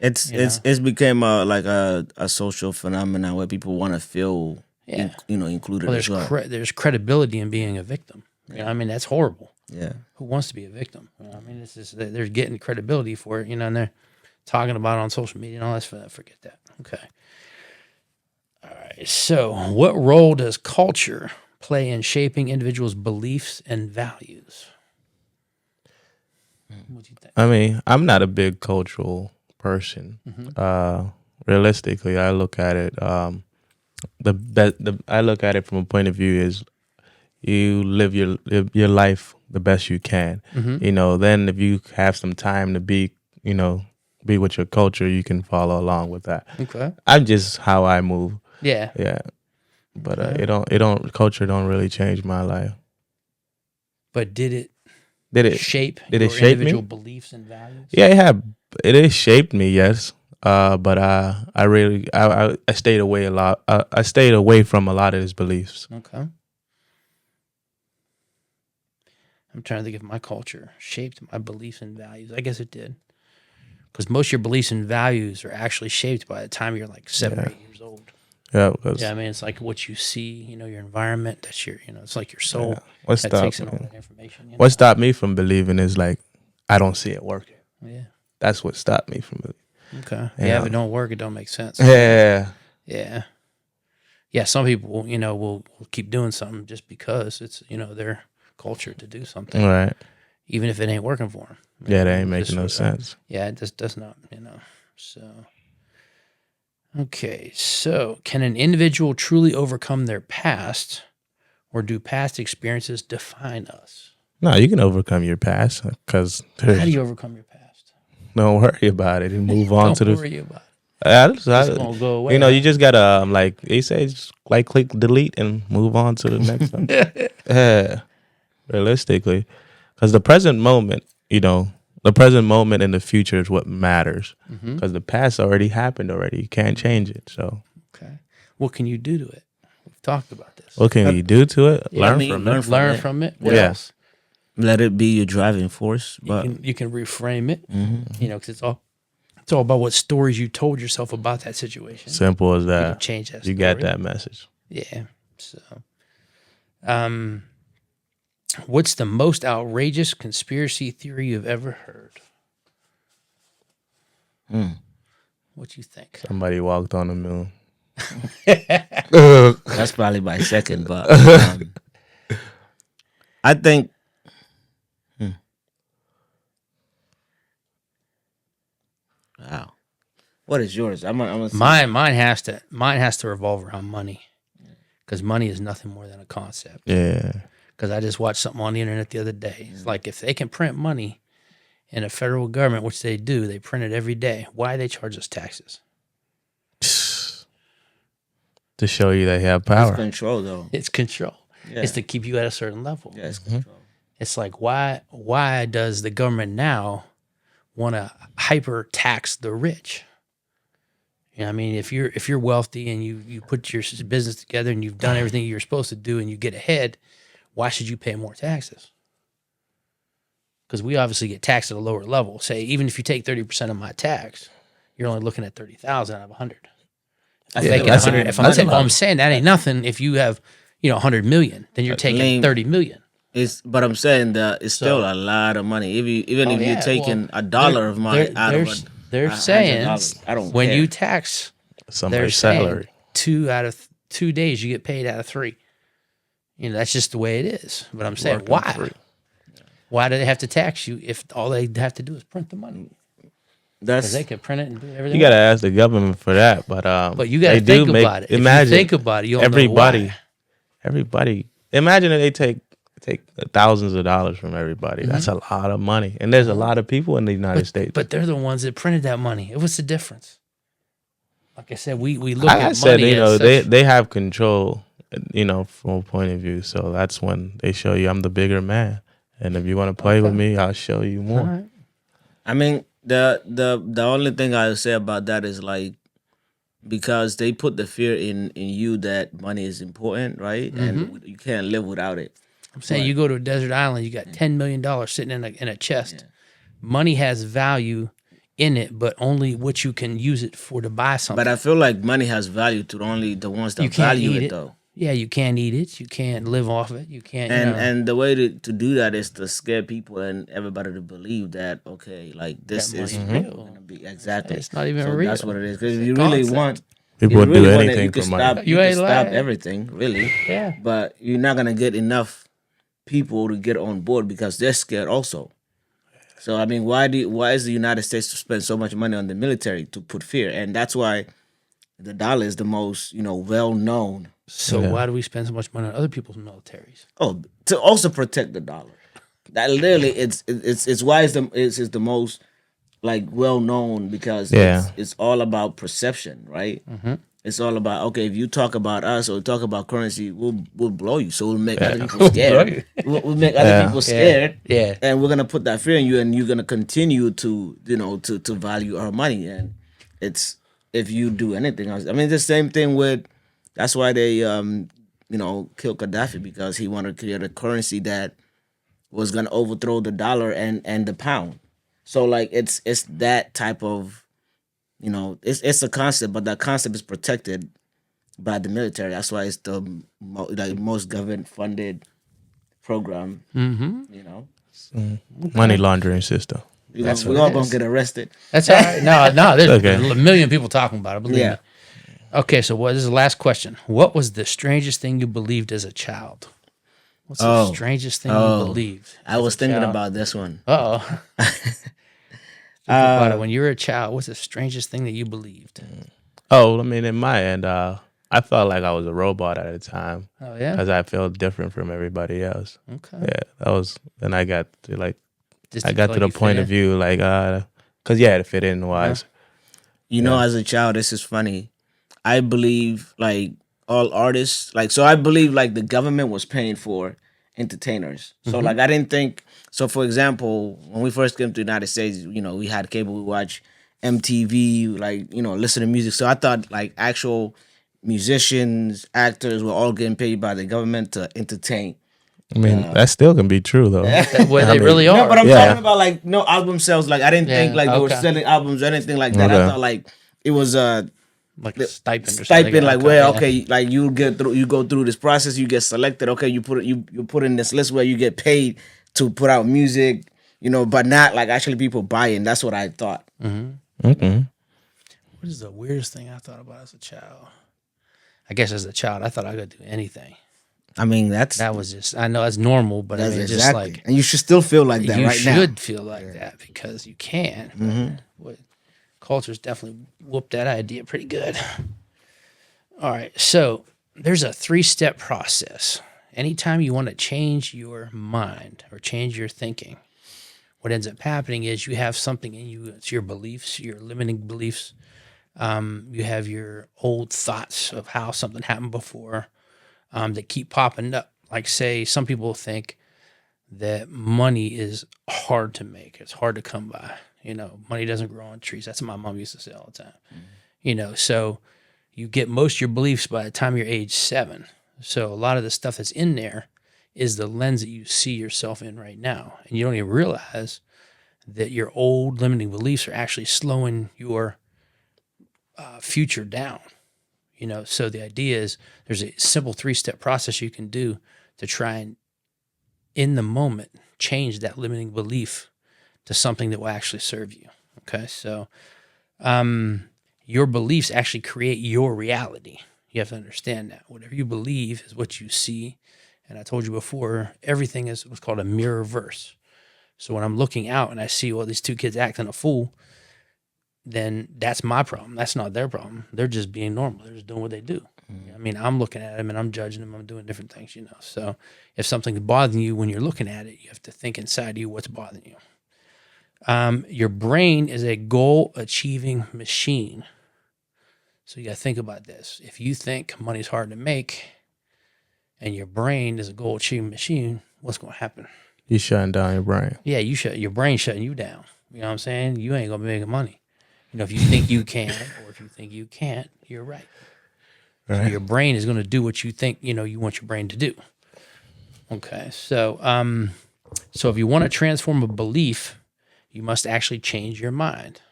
S4: It's become a social phenomenon where people want to feel
S1: Yeah.
S4: included
S1: Well,
S4: as well.
S1: there's credibility in being a victim. You know what I mean? That's horrible.
S4: Yeah.
S1: Who wants to be a victim? You know what I mean, they're getting credibility for it, and they're talking about it on social media and all that. Forget that. Okay. All right. So, what role does culture play in shaping individuals' beliefs and values? What do you think?
S3: I mean, I'm not a big cultural person. Realistically, I look at it. I look at it from a point of view is you live your life the best you can. Then if you have some time to be with your culture, you can follow along with that.
S1: Okay.
S3: I'm just how I move.
S1: Yeah.
S3: Yeah, but culture don't really change my life.
S1: But did it
S3: Did it?
S1: shape
S3: did
S1: your
S3: it shape
S1: individual
S3: me?
S1: beliefs and values?
S3: Yeah, it has shaped me. Yes. But I stayed away a lot. I stayed away from a lot of his beliefs.
S1: Okay. I'm trying to think if my culture shaped my beliefs and values. I guess it did. Because most of your beliefs and values are actually shaped by the time you're like 7 or 8 years old.
S3: Yeah, because
S1: Yeah, I mean, it's like what you see, your environment, that's your, it's like your soul
S3: what
S1: that
S3: stopped
S1: takes in all
S3: me?
S1: that information.
S3: What stopped me from believing is like I don't see it working.
S1: Yeah.
S3: That's what stopped me from believing.
S1: Okay.
S3: Yeah.
S1: Yeah, if it don't work, it don't make sense.
S3: Yeah,
S1: Yeah. Yeah, some people, will keep doing something just because it's, their culture to do something.
S3: right.
S1: even if it ain't working for them.
S3: Yeah, that ain't making no sense.
S1: Yeah, it just does not, So, okay. So, can an individual truly overcome their past, or do past experiences define us?
S3: No, you can overcome your past because
S1: How do you overcome your past?
S3: don't worry about it and move on to
S1: Don't
S3: the.
S1: worry about it.
S3: It's
S1: gonna go away,
S3: You know,
S1: huh?
S3: you just gotta like they say, just like click delete and move on to the next one. Yeah, realistically, because the present moment, the present moment and the future is what matters. Because the past already happened already. You can't change it. So
S1: Okay. What can you do to it? We've talked about this.
S3: what can you do to it?
S1: Yeah,
S3: Learn from it.
S1: Learn from it. What
S3: Yeah.
S1: else?
S4: Let it be your driving force. But
S1: You can reframe it. Because it's all about what stories you told yourself about that situation.
S3: Simple as
S1: You can
S3: that.
S1: change that.
S3: You got
S1: story.
S3: that message.
S1: Yeah. So, what's the most outrageous conspiracy theory you've ever heard? What you think?
S3: Somebody walked on the moon.
S4: that's probably my second. But I think. Wow. What is yours? I'm gonna
S1: Mine has to revolve around money, because money is nothing more than a concept.
S3: Yeah.
S1: Because I just watched something on the internet the other day. It's like, if they can print money in a federal government, which they do, they print it every day. Why they charge us taxes?
S3: To show you they have
S4: It's
S3: power.
S4: control though.
S1: It's control.
S4: Yeah.
S1: It's to keep you at a certain level.
S4: Yeah, it's control.
S1: It's like, why does the government now want to hyper tax the rich? You know what I mean? If you're wealthy and you put your business together and you've done everything you're supposed to do and you get ahead, why should you pay more taxes? Because we obviously get taxed at a lower level. Say, even if you take 30% of my tax, you're only looking at 30,000 out of 100. If I'm saying that ain't nothing. If you have 100 million, then you're taking
S4: Lame.
S1: 30 million.
S4: But I'm saying that it's still a lot of money. If you're taking $1 of money out of it,
S1: they're saying
S4: $100, I don't
S1: when
S4: care.
S1: you tax, they're
S3: Somebody's
S1: saying
S3: salary.
S1: 2 out of 2 days you get paid out of 3. That's just the way it is. But I'm saying,
S3: Working
S1: why?
S3: free.
S1: Why do they have to tax you if all they have to do is print the money? Because
S4: That's
S1: they can print it and do everything.
S3: You gotta ask the government for that,
S1: But you got to think about it.
S3: Imagine
S1: if you think about it, you'll
S3: everybody,
S1: know why.
S3: everybody. Imagine if they take thousands of dollars from everybody. That's a lot of money, and there's a lot of people in the United States.
S1: But they're the ones that printed that money. What's the difference? Like I said, we look
S3: I
S1: at
S3: said,
S1: money as such.
S3: they have control, from a point of view. So that's when they show you I'm the bigger man, and if you want to play with me, I'll show you more.
S1: All right.
S4: I mean, the only thing I would say about that is like, because they put the fear in you that money is important, right? And you can't live without it.
S1: I'm saying you go to a desert island, you got $10 million sitting in a chest. Money has value in it, but only what you can use it for to buy something.
S4: But I feel like money has value to only the ones that
S1: You can't
S4: value
S1: eat
S4: it,
S1: it.
S4: though.
S1: Yeah, you can't eat it. You can't live off it. You can't.
S4: And the way to do that is to scare people and everybody to believe that, okay, like this
S1: That
S4: is
S1: money's real.
S4: gonna be exactly.
S1: It's not even
S4: so
S1: real.
S4: That's what it is. Because if you really
S1: concept.
S4: want,
S3: People
S4: you
S3: would
S4: really
S3: do
S4: want it,
S3: anything
S4: you can
S3: for money.
S4: stop.
S1: You
S4: You can
S1: ain't
S4: stop
S1: lying.
S4: everything, really.
S1: Yeah.
S4: But you're not gonna get enough people to get on board because they're scared also. So I mean, why is the United States to spend so much money on the military to put fear? And that's why the dollar is the most well known.
S1: So why do we spend so much money on other people's militaries?
S4: Oh, to also protect the dollar. That literally, it's why it's the most like well known because it's all about perception, right? It's all about, okay, if you talk about us or talk about currency, we'll blow you. So we'll make other people scared. We'll make other people scared.
S1: Yeah.
S4: And we're gonna put that fear in you, and you're gonna continue to to value our money. And it's if you do anything else. I mean, the same thing with. That's why they killed Gaddafi, because he wanted to create a currency that was gonna overthrow the dollar and the pound. So like it's that type of it's a concept, but that concept is protected by the military. That's why it's the most government funded program.
S3: Money laundering system.
S4: We're all gonna get arrested.
S1: That's all right. No, there's
S3: Okay.
S1: a million people talking about it. Believe
S4: Yeah.
S1: me. Okay, so this is the last question. What was the strangest thing you believed as a child? What's the
S4: Oh.
S1: strangest thing
S4: Oh.
S1: you believed?
S4: I
S1: as
S4: was
S1: a
S4: thinking
S1: child?
S4: about this one.
S1: Uh-oh. Think about it. When you were a child, what's the strangest thing that you believed?
S3: Oh, I mean, in my end, I felt like I was a robot at the time
S1: Oh, yeah?
S3: because I felt different from everybody else.
S1: Okay.
S3: Yeah, that was. Then I got to
S1: Just
S3: I
S1: to
S3: got
S1: feel
S3: to
S1: like
S3: the
S1: you fit
S3: point of
S1: in?
S3: view because to fit in wise.
S4: You know,
S3: Yeah.
S4: as a child, this is funny. I believe like all artists, like so I believe like the government was paying for entertainers. So like I didn't think so for example, when we first came to the United States, you know, we had cable, we watch MTV, like, you know, listen to music. So I thought like actual musicians, actors were all getting paid by the government to entertain.
S3: I mean, that still can be true though.
S1: Well, they
S3: I mean,
S1: really are.
S4: No, but I'm
S3: Yeah.
S4: talking about like no album sales. Like I didn't think
S1: Yeah,
S4: like they were
S1: okay.
S4: selling albums or anything like that. I
S3: Okay.
S4: thought like it was
S1: Like a stipend or something.
S4: stipend, like where
S1: yeah.
S4: okay, like you go through this process, you get selected. Okay, you put in this list where you get paid to put out music, you know, but not like actually people buying. That's what I thought.
S3: Okay.
S1: What is the weirdest thing I thought about as a child? I guess as a child, I thought I could do anything.
S4: I mean, that's
S1: That was just, I know that's normal, but I mean, just
S4: exactly,
S1: like,
S4: and you should still feel like that
S1: you
S4: right now.
S1: should feel like that because you can. What culture's definitely whooped that idea pretty good. All right, so there's a 3-step process. Anytime you want to change your mind or change your thinking, what ends up happening is you have something in you. It's your beliefs, your limiting beliefs. You have your old thoughts of how something happened before that keep popping up. Like, say, some people think that money is hard to make. It's hard to come by. You know, money doesn't grow on trees. That's what my mom used to say all the time. You know, so you get most of your beliefs by the time you're age 7. So a lot of the stuff that's in there is the lens that you see yourself in right now. And you don't even realize that your old limiting beliefs are actually slowing your future down. You know, so the idea is there's a simple 3-step process you can do to try and, in the moment, change that limiting belief to something that will actually serve you. Okay, so your beliefs actually create your reality. You have to understand that. Whatever you believe is what you see. And I told you before, everything is what's called a mirror verse. So when I'm looking out and I see, well, these 2 kids acting a fool, then that's my problem. That's not their problem. They're just being normal. They're just doing what they do. I mean, I'm looking at them and I'm judging them. I'm doing different things, you know. So if something's bothering you when you're looking at it, you have to think inside you what's bothering you. Your brain is a goal-achieving machine. So you got to think about this. If you think money's hard to make and your brain is a goal-achieving machine, what's going to happen?
S3: You shutting down your brain.
S1: Yeah, your brain shutting you down. You know what I'm saying? You ain't going to be making money. You know, if you think you can or if you think you can't, you're right. So your brain is going to do what you think, you know, you want your brain to do. Okay, so so if you want to transform a belief, you must actually change your mind.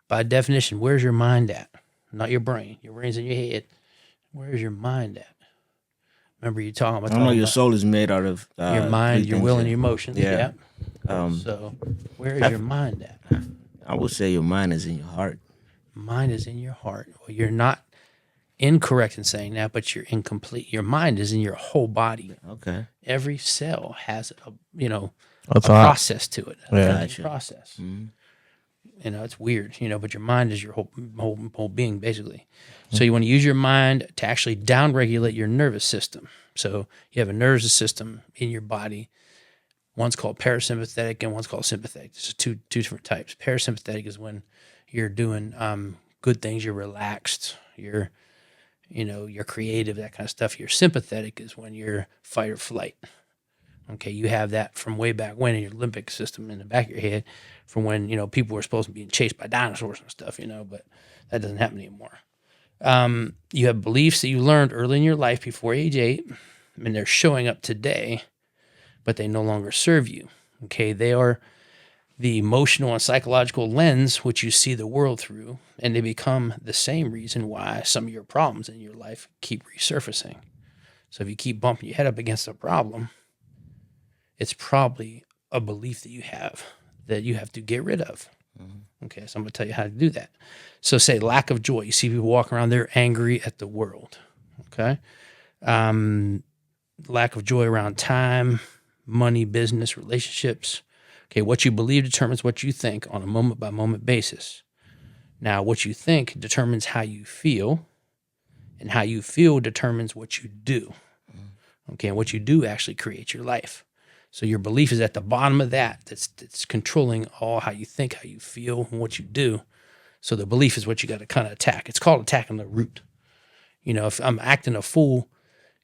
S1: By definition, where's your mind at? Not your brain. Your brain's in your head. Where's your mind at? Remember you talking about
S4: I don't know. Your soul is made out of
S1: your mind,
S4: 3
S1: your
S4: things,
S1: will,
S4: yeah.
S1: and your emotions.
S4: Yeah.
S1: Yeah. So where is your mind at?
S4: I would say your mind is in your heart.
S1: Mind is in your heart. Well, you're not incorrect in saying that, but you're incomplete. Your mind is in your whole body.
S4: Okay.
S1: Every cell has a
S3: That's
S1: process to it. A
S3: Yeah.
S1: thinking process. You know, it's weird, you know, but your mind is your whole being, basically. So you want to use your mind to actually downregulate your nervous system. So you have a nervous system in your body. One's called parasympathetic and one's called sympathetic. There's two different types. Parasympathetic is when you're doing good things, you're relaxed, you're creative, that kind of stuff. Your sympathetic is when you're fight or flight. Okay, you have that from way back when in your limbic system in the back of your head, from when, you know, people were supposed to be chased by dinosaurs and stuff, you know, but that doesn't happen anymore. You have beliefs that you learned early in your life before age 8, and they're showing up today, but they no longer serve you. Okay, they are the emotional and psychological lens which you see the world through, and they become the same reason why some of your problems in your life keep resurfacing. So if you keep bumping your head up against a problem, it's probably a belief that you have to get rid of. Okay, so I'm going to tell you how to do that. So say lack of joy. You see people walking around, they're angry at the world. Okay? lack of joy around time, money, business, relationships. Okay, what you believe determines what you think on a moment by moment basis. Now, what you think determines how you feel, and how you feel determines what you do. Okay, and what you do actually creates your life. So your belief is at the bottom of that. That's controlling all how you think, how you feel, and what you do. So the belief is what you got to kind of attack. It's called attacking the root. You know, if I'm acting a fool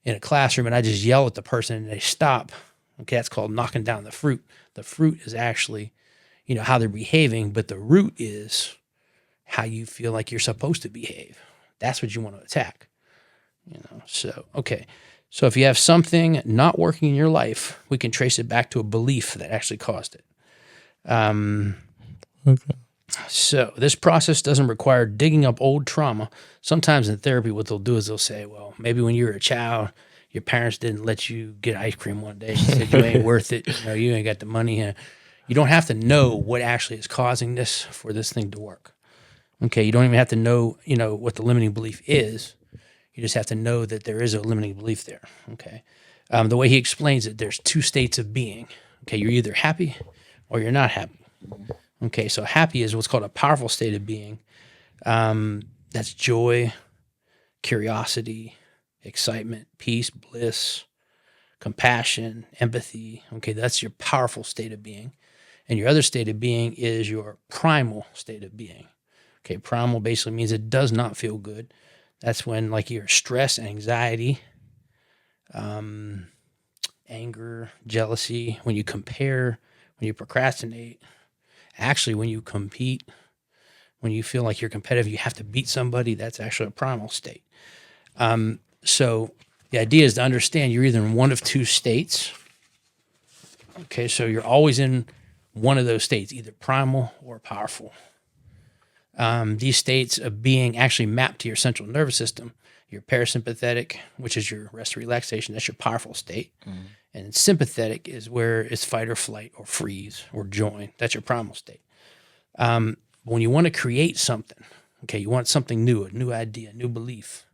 S1: in a classroom and I just yell at the person and they stop, okay, that's called knocking down the fruit. The fruit is actually, you know, how they're behaving, but the root is how you feel like you're supposed to behave. That's what you want to attack. You know, so, okay. So if you have something not working in your life, we can trace it back to a belief that actually caused it.
S3: Okay.
S1: So this process doesn't require digging up old trauma. Sometimes in therapy, what they'll do is they'll say, well, maybe when you were a child, your parents didn't let you get ice cream one day. They said you ain't worth it. You know, you ain't got the money. You don't have to know what actually is causing this for this thing to work. Okay, you don't even have to know, you know, what the limiting belief is. You just have to know that there is a limiting belief there. Okay, the way he explains it, there's two states of being. Okay, you're either happy or you're not happy. Okay, so happy is what's called a powerful state of being. That's joy, curiosity, excitement, peace, bliss, compassion, empathy. Okay, that's your powerful state of being. And your other state of being is your primal state of being. Okay, primal basically means it does not feel good. That's when, like, your stress, anxiety, anger, jealousy, when you compare, when you procrastinate, actually when you compete, when you feel like you're competitive, you have to beat somebody, that's actually a primal state. So the idea is to understand you're either in one of two states. Okay, so you're always in one of those states, either primal or powerful. These states of being actually map to your central nervous system. Your parasympathetic, which is your rest and relaxation, that's your powerful state. Mm-hmm. And sympathetic is where it's fight or flight or freeze or join. That's your primal state. When you want to create something, okay, you want something new, a new idea, a new belief,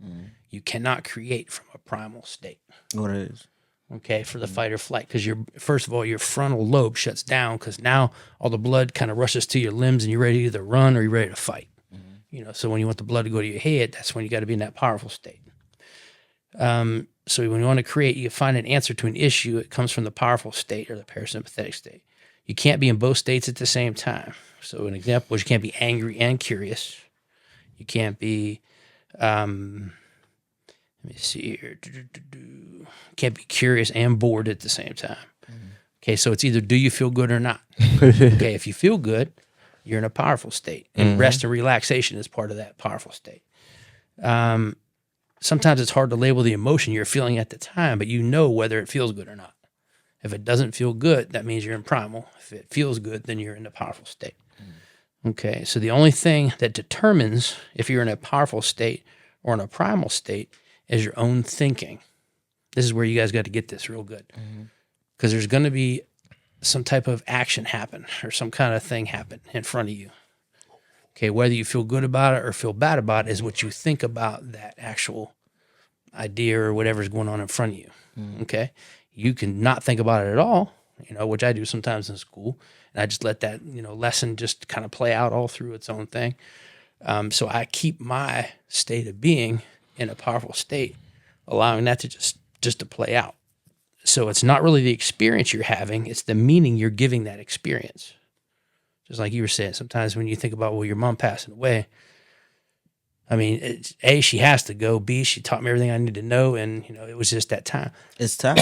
S1: you cannot create from a primal state.
S4: What it is?
S1: Okay, for the fight or flight, because first of all, your frontal lobe shuts down because now all the blood kind of rushes to your limbs and you're ready to either run or you're ready to fight. Mm-hmm. You know, so when you want the blood to go to your head, that's when you got to be in that powerful state. So when you want to create, you find an answer to an issue, it comes from the powerful state or the parasympathetic state. You can't be in both states at the same time. So an example is you can't be angry and curious. You can't be, let me see here. Can't be curious and bored at the same time. Mm-hmm. Okay, so it's either do you feel good or not. Okay, if you feel good, you're in a powerful state. And rest and relaxation is part of that powerful state. Sometimes it's hard to label the emotion you're feeling at the time, but you know whether it feels good or not. If it doesn't feel good, that means you're in primal. If it feels good, then you're in a powerful state. Okay, so the only thing that determines if you're in a powerful state or in a primal state is your own thinking. This is where you guys got to get this real good. Because there's going to be some type of action happen or some kind of thing happen in front of you. Okay, whether you feel good about it or feel bad about it is what you think about that actual idea or whatever's going on in front of you. Okay, you can not think about it at all, you know, which I do sometimes in school, and I just let that, you know, lesson just kind of play out all through its own thing. So I keep my state of being in a powerful state, allowing that to just to play out. So it's not really the experience you're having, it's the meaning you're giving that experience. Just like you were saying, sometimes when you think about, well, your mom passing away, I mean, it's, A, she has to go. B, she taught me everything I need to know. And, you know, it was just that time.
S4: It's time.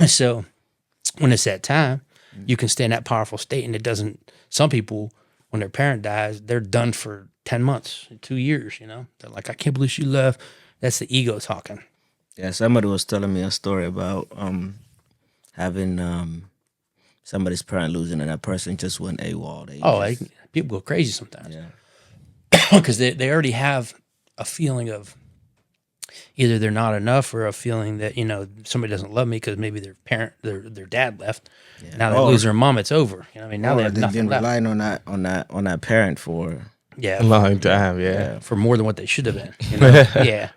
S1: So when it's that time, you can stay in that powerful state. And it doesn't, some people, when their parent dies, they're done for 10 months, 2 years, you know. They're like, I can't believe she left. That's the ego talking.
S4: Yeah, somebody was telling me a story about having somebody's parent losing, and that person just went AWOL.
S1: People go crazy sometimes.
S4: Yeah.
S1: Because they already have a feeling of either they're not enough or a feeling that, you know, somebody doesn't love me because maybe their dad left. Yeah. Now they lose their mom, it's over. You know what I mean? Now they have nothing left.
S4: They've been relying on that parent for
S1: a
S3: long time, yeah.
S1: For more than what they should have been. You know? Yeah.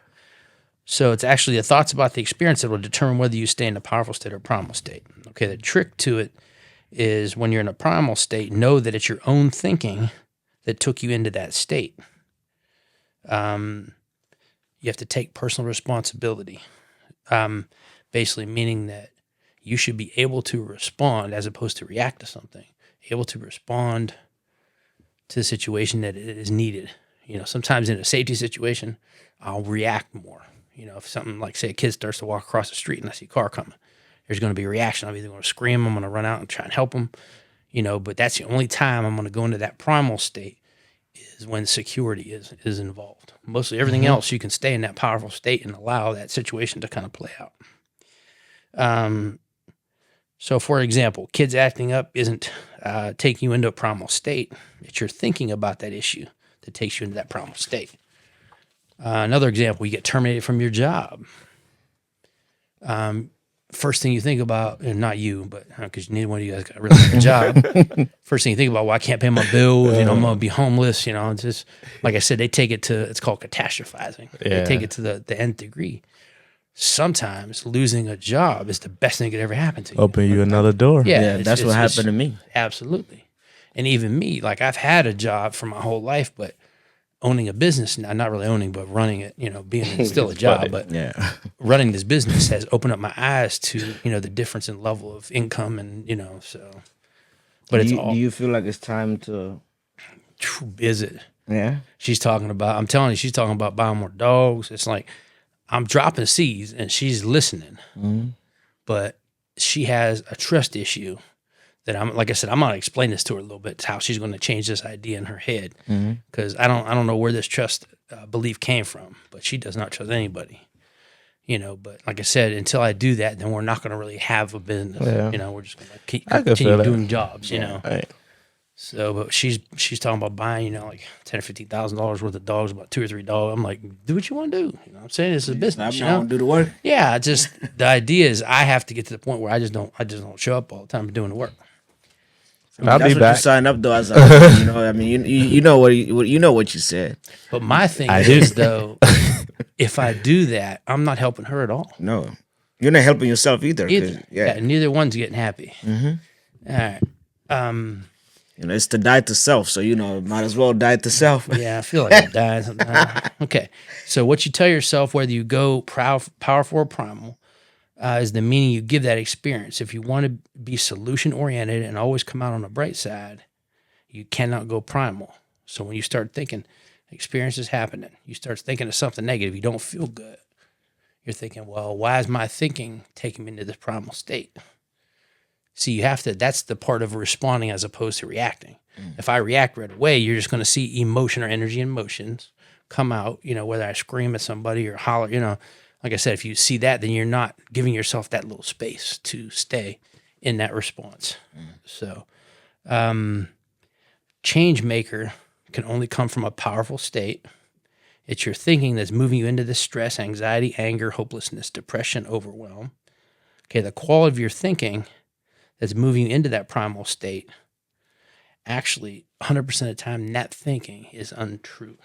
S1: So it's actually the thoughts about the experience that will determine whether you stay in a powerful state or primal state. Okay, the trick to it is when you're in a primal state, know that it's your own thinking that took you into that state. You have to take personal responsibility. Basically meaning that you should be able to respond as opposed to react to something, able to respond to the situation that it is needed. You know, sometimes in a safety situation, I'll react more. You know, if something like, say, a kid starts to walk across the street and I see a car coming, there's going to be a reaction. I'm either going to scream, I'm going to run out and try and help them, you know, but that's the only time I'm going to go into that primal state is when security is involved. Mostly everything else, you can stay in that powerful state and allow that situation to kind of play out. So for example, kids acting up isn't taking you into a primal state. It's your thinking about that issue that takes you into that primal state. Another example, you get terminated from your job. First thing you think about, and not you, but because neither one of you guys got a really good job. First thing you think about, well, I can't pay my bills, you know, I'm going to be homeless, you know. It's just, like I said, they take it to, it's called catastrophizing.
S3: Yeah.
S1: They take it to the nth degree. Sometimes losing a job is the best thing that could ever happen to you.
S3: Open you another door.
S4: Yeah,
S1: it's-
S4: that's what
S1: it's-
S4: happened to me.
S1: Absolutely. And even me, like I've had a job for my whole life, but owning a business now, not really owning, but running it, you know, being it's still a job, but
S4: Yeah.
S1: running this business has opened up my eyes to, you know, the difference in level of income and, you know, so, but it's all,
S4: Do you feel like it's time to?
S1: is it?
S4: Yeah.
S1: She's talking about, I'm telling you, she's talking about buying more dogs. It's like, I'm dropping seeds and she's listening, but she has a trust issue that I'm, like I said, I'm going to explain this to her a little bit, how she's going to change this idea in her head. Cause I don't know where this trust belief came from, but she does not trust anybody, you know, but like I said, until I do that, then we're not going to really have a business.
S3: Yeah.
S1: You know, we're just going to
S3: I can
S1: continue
S3: feel it.
S1: doing jobs, you know?
S3: Right.
S1: So, but she's talking about buying, you know, like $10,000 or $15,000 worth of dogs, about 2 or 3 dogs. I'm like, do what you want to do. You know what I'm saying? It's a
S4: I'm
S1: business, you
S4: not
S1: know?
S4: gonna do the work.
S1: Yeah, just the idea is I have to get to the point where I just don't show up all the time doing the work.
S3: I'll
S4: That's
S3: be
S4: what
S3: back.
S4: you sign up though. As a, you know, I mean, you know you know what you said.
S1: But my thing
S3: I
S1: is though, if I do that, I'm not helping her at all.
S4: No, you're not helping yourself either. 'cause-
S1: Either. Yeah, neither one's getting happy. All right.
S4: You know, it's to die to self. So you know, might as well die to self.
S1: Yeah, I feel like I'm dying sometimes. Okay. So what you tell yourself, whether you go powerful or primal, is the meaning you give that experience. If you want to be solution oriented and always come out on the bright side, you cannot go primal. So when you start thinking experience is happening, you start thinking of something negative, you don't feel good. You're thinking, well, why is my thinking taking me into this primal state? See, you have to, that's the part of responding as opposed to reacting. If I react right away, you're just going to see emotion or energy and emotions come out, you know, whether I scream at somebody or holler, you know, like I said, if you see that, then you're not giving yourself that little space to stay in that response. So, change maker can only come from a powerful state. It's your thinking that's moving you into this stress, anxiety, anger, hopelessness, depression, overwhelm. Okay, the quality of your thinking that's moving you into that primal state, actually 100% of the time, that thinking is untrue.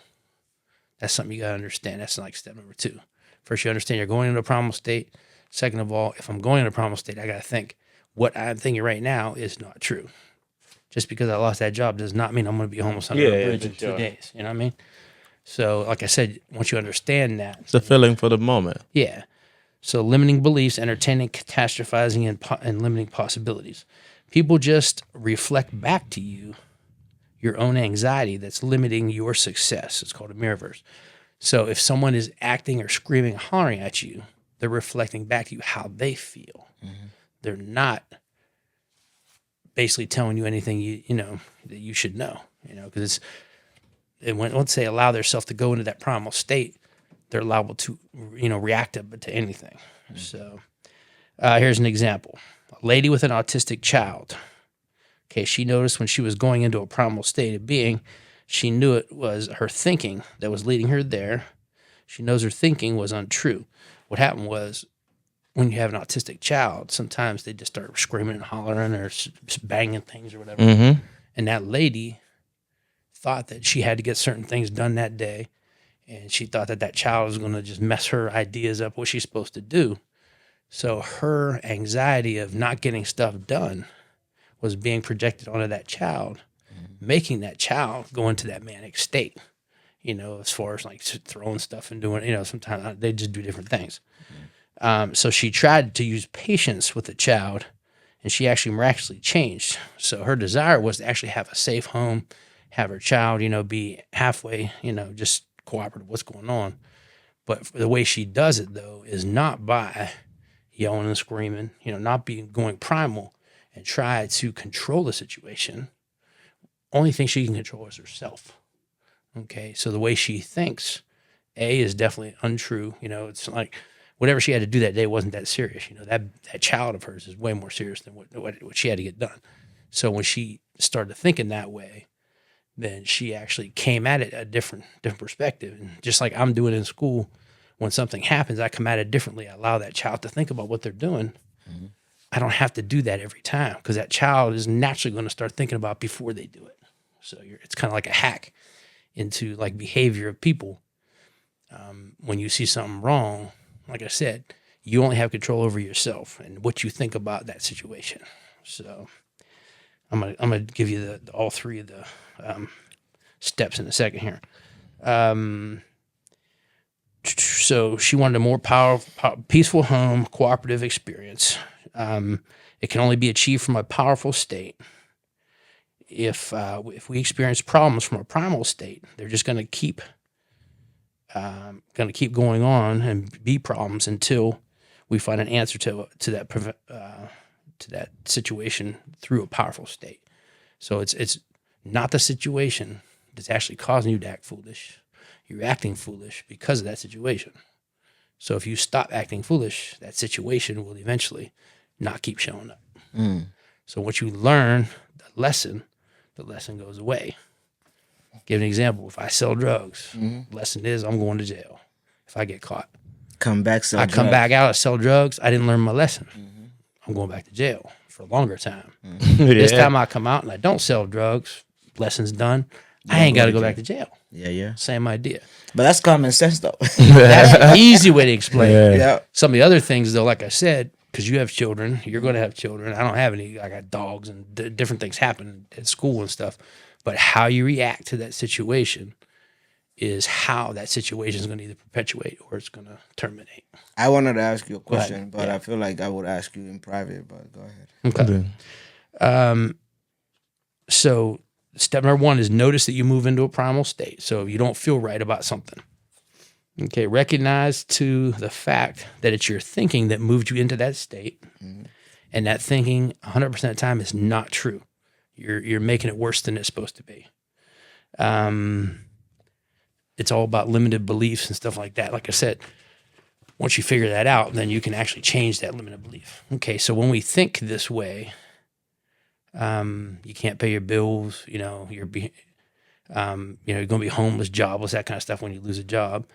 S1: That's something you got to understand. That's like step number 2. First, you understand you're going into a primal state. Second of all, if I'm going into a primal state, I got to think what I'm thinking right now is not true. Just because I lost that job does not mean I'm going to be homeless under a bridge in 2 days. You know what I mean? So, like I said, once you understand that,
S3: It's a feeling for the moment.
S1: yeah. So limiting beliefs, entertaining, catastrophizing, and limiting possibilities. People just reflect back to you your own anxiety that's limiting your success. It's called a mirrorverse. So if someone is acting or screaming, hollering at you, they're reflecting back to you how they feel. They're not basically telling you anything you know that you should know. You know, because once they allow themselves to go into that primal state, they're liable to, you know, react to anything. So here's an example. A lady with an autistic child. Okay, she noticed when she was going into a primal state of being, she knew it was her thinking that was leading her there. She knows her thinking was untrue. What happened was when you have an autistic child, sometimes they just start screaming and hollering or banging things or whatever. And that lady thought that she had to get certain things done that day. and she thought that child was going to just mess her ideas up, what she's supposed to do. So her anxiety of not getting stuff done was being projected onto that child, making that child go into that manic state, as far as like throwing stuff and doing, sometimes they just do different things. So she tried to use patience with the child, and she actually miraculously changed. So her desire was to actually have a safe home, have her child, be halfway, just cooperative with what's going on. But the way she does it, though, is not by yelling and screaming, not going primal and try to control the situation. Only thing she can control is herself. Okay, so the way she thinks, is definitely untrue. It's like whatever she had to do that day wasn't that serious. That child of hers is way more serious than what she had to get done. So when she started thinking that way, then she actually came at it a different perspective. And just like I'm doing in school, when something happens, I come at it differently. I allow that child to think about what they're doing. Mm-hmm. I don't have to do that every time because that child is naturally going to start thinking about before they do it. So it's kind of like a hack into like behavior of people. When you see something wrong, like I said, you only have control over yourself and what you think about that situation. So I'm gonna give you all three of the steps in a second here. So she wanted a more powerful, peaceful home, cooperative experience. It can only be achieved from a powerful state. If we experience problems from a primal state, they're just going to keep going on and be problems until we find an answer to that situation through a powerful state. So it's not the situation that's actually causing you to act foolish. You're acting foolish because of that situation. So if you stop acting foolish, that situation will eventually not keep showing up. So once you learn the lesson goes away. Give an example. If I sell drugs, lesson is I'm going to jail if I get caught.
S4: Come back,
S1: I come back out, I sell drugs. I didn't learn my lesson. I'm going back to jail for a longer time. This time I come out and I don't sell drugs. Lesson's done. I ain't got to go back to jail.
S4: Yeah.
S1: Same idea.
S4: But that's common sense, though.
S1: That's an easy way to explain it.
S4: Yeah.
S1: Some of the other things, though, like I said, because you have children, you're going to have children. I don't have any. I got dogs and different things happen at school and stuff. But how you react to that situation is how that situation is going to either perpetuate or it's going to terminate.
S4: I wanted to ask you a question, but
S1: Yeah.
S4: I feel like I would ask you in private, but go ahead.
S1: Okay. So step number one is notice that you move into a primal state. So you don't feel right about something. Okay. Recognize to the fact that it's your thinking that moved you into that state. And that thinking 100% of the time is not true. You're making it worse than it's supposed to be. It's all about limited beliefs and stuff like that. Like I said, once you figure that out, then you can actually change that limited belief. Okay, so when we think this way, you can't pay your bills. You're going to be homeless, jobless, that kind of stuff when you lose a job.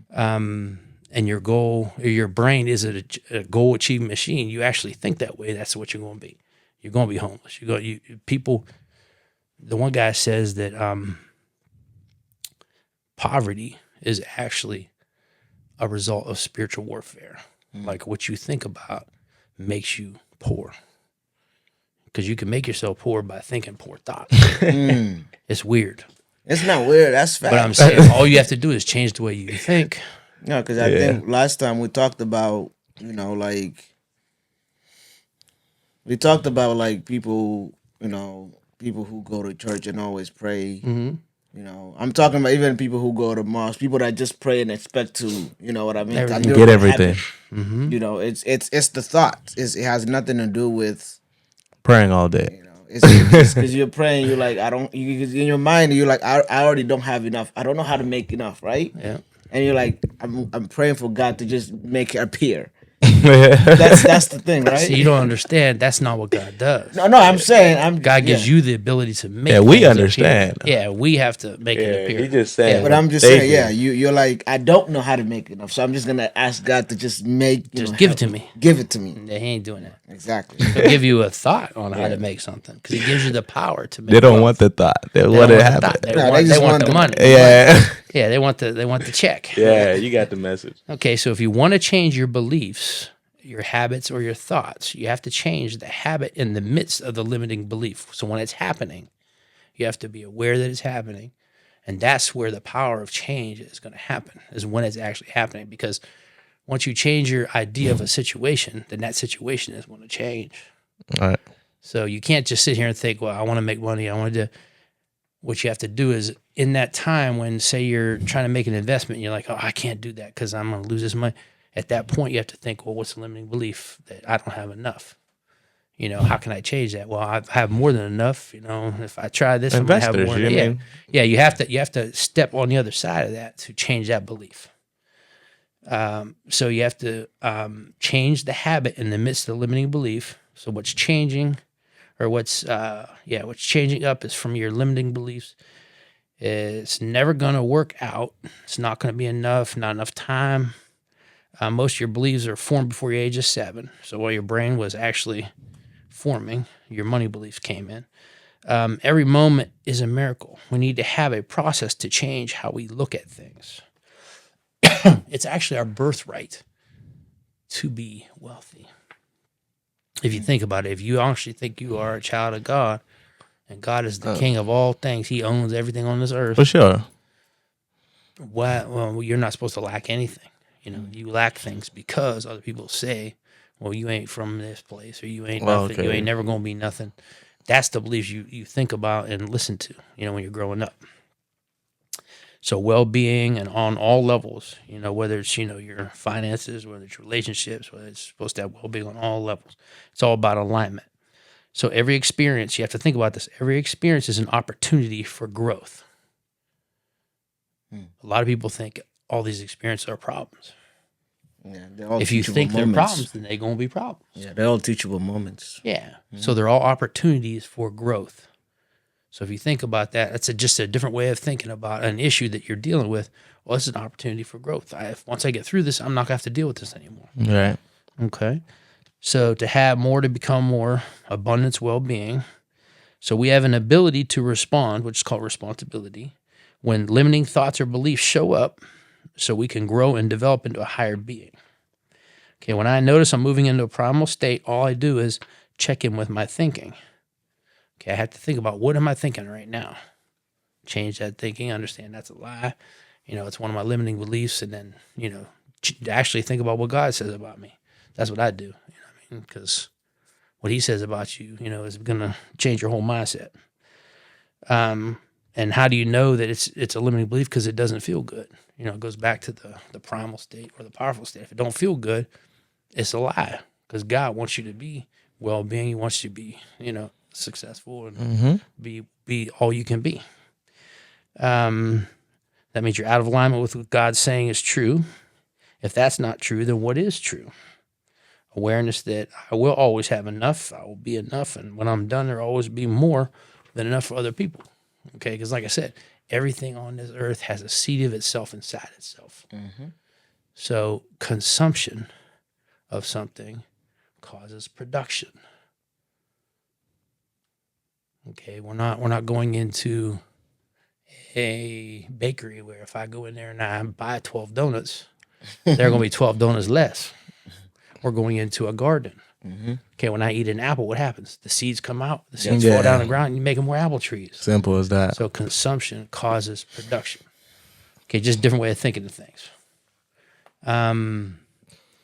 S1: And your goal, or your brain is a goal achieving machine. You actually think that way. That's what you're going to be. You're going to be homeless. People. The one guy says that poverty is actually a result of spiritual warfare. Like what you think about makes you poor. Because you can make yourself poor by thinking poor thoughts. It's weird.
S4: It's not weird. That's fact.
S1: But I'm saying all you have to do is change the way you think.
S4: No, because I think last time we talked about, people, people who go to church and always pray. I'm talking about even people who go to mosque, people that just pray and expect to, what I mean?
S3: Get everything.
S4: It's the thought. It has nothing to do with
S3: Praying all day.
S4: It's because you're praying. You're like, in your mind, you're like, I already don't have enough. I don't know how to make enough, right?
S1: Yeah.
S4: And you're like, I'm praying for God to just make it appear. That's the thing, right?
S1: See, you don't understand. That's not what God does.
S4: No, I'm saying
S1: God gives you the ability to make.
S3: Yeah, we
S1: things
S3: understand.
S1: appear. Yeah, we have to make it appear.
S3: He just saying.
S4: But I'm just saying, you're like, I don't know how to make enough, so I'm just gonna ask God to just make.
S1: Give it to me.
S4: Give it to me.
S1: Yeah, he ain't doing that.
S4: Exactly.
S1: He'll give you a thought on how to make something because he gives you the power to make.
S3: They don't
S1: wealth.
S3: want the thought. They
S1: They
S3: want
S1: don't
S3: it
S1: want the
S3: happen.
S1: thought. They
S4: No,
S1: want,
S4: they just
S1: they want
S4: want
S1: the
S4: the-
S1: money.
S3: Yeah.
S1: Yeah, they want the check.
S3: Yeah, you got the message.
S1: Okay, so if you want to change your beliefs, your habits, or your thoughts, you have to change the habit in the midst of the limiting belief. So when it's happening, you have to be aware that it's happening. And that's where the power of change is going to happen, is when it's actually happening. Because once you change your idea of a situation, then that situation is going to change.
S3: All right.
S1: So you can't just sit here and think, well, I want to make money. I want to do. What you have to do is in that time when, say, you're trying to make an investment, and you're like, oh, I can't do that because I'm going to lose this money. At that point, you have to think, well, what's the limiting belief that I don't have enough? You know, how can I change that? Well, I have more than enough. You know, if I try this, I'm going to have
S3: Investors,
S1: more.
S3: you
S1: Yeah,
S3: mean?
S1: yeah. You have to step on the other side of that to change that belief. So you have to change the habit in the midst of the limiting belief. So what's changing, or what's changing up is from your limiting beliefs. It's never going to work out. It's not going to be enough. Not enough time. Most of your beliefs are formed before your age of 7. So while your brain was actually forming, your money beliefs came in. Every moment is a miracle. We need to have a process to change how we look at things. It's actually our birthright to be wealthy. If you think about it, if you actually think you are a child of God, and God is the king of all things, he owns everything on this earth.
S3: For sure.
S1: Well, you're not supposed to lack anything. You know, you lack things because other people say, well, you ain't from this place, or you ain't nothing.
S3: Okay.
S1: You ain't never going to be nothing. That's the beliefs you think about and listen to, you know, when you're growing up. So well-being and on all levels, you know, whether it's, you know, your finances, whether it's relationships, whether it's supposed to have well-being on all levels. It's all about alignment. So every experience, you have to think about this. Every experience is an opportunity for growth. A lot of people think all these experiences are problems.
S4: Yeah, they're all
S1: If you
S4: teachable
S1: think they're
S4: moments.
S1: problems, then they're going to be problems.
S4: Yeah, they're all teachable moments.
S1: Yeah. So they're all opportunities for growth. So if you think about that, that's just a different way of thinking about an issue that you're dealing with. Well, it's an opportunity for growth. Once I get through this, I'm not going to have to deal with this anymore.
S3: Right.
S1: Okay. So to have more, to become more, abundance, well-being. So we have an ability to respond, which is called responsibility, when limiting thoughts or beliefs show up, so we can grow and develop into a higher being. Okay, when I notice I'm moving into a primal state, all I do is check in with my thinking. Okay, I have to think about, what am I thinking right now? Change that thinking, understand that's a lie. You know, it's one of my limiting beliefs, and then, you know, actually think about what God says about me. That's what I do. You know what I mean? Because what he says about you, you know, is going to change your whole mindset. And how do you know that it's a limiting belief? Because it doesn't feel good. You know, it goes back to the primal state or the powerful state. If it don't feel good, it's a lie. Because God wants you to be well-being. He wants you to be, you know, successful and be all you can be. That means you're out of alignment with what God's saying is true. If that's not true, then what is true? Awareness that I will always have enough. I will be enough. And when I'm done, there will always be more than enough for other people. Okay, because like I said, everything on this earth has a seed of itself inside itself. So consumption of something causes production. Okay, we're not going into a bakery where if I go in there and I buy 12 donuts, there are going to be 12 donuts less. We're going into a garden. Okay, when I eat an apple, what happens? The seeds come out, the seeds fall down on the ground, and you make more apple trees.
S3: Simple as that.
S1: So consumption causes production. Okay, just a different way of thinking of things.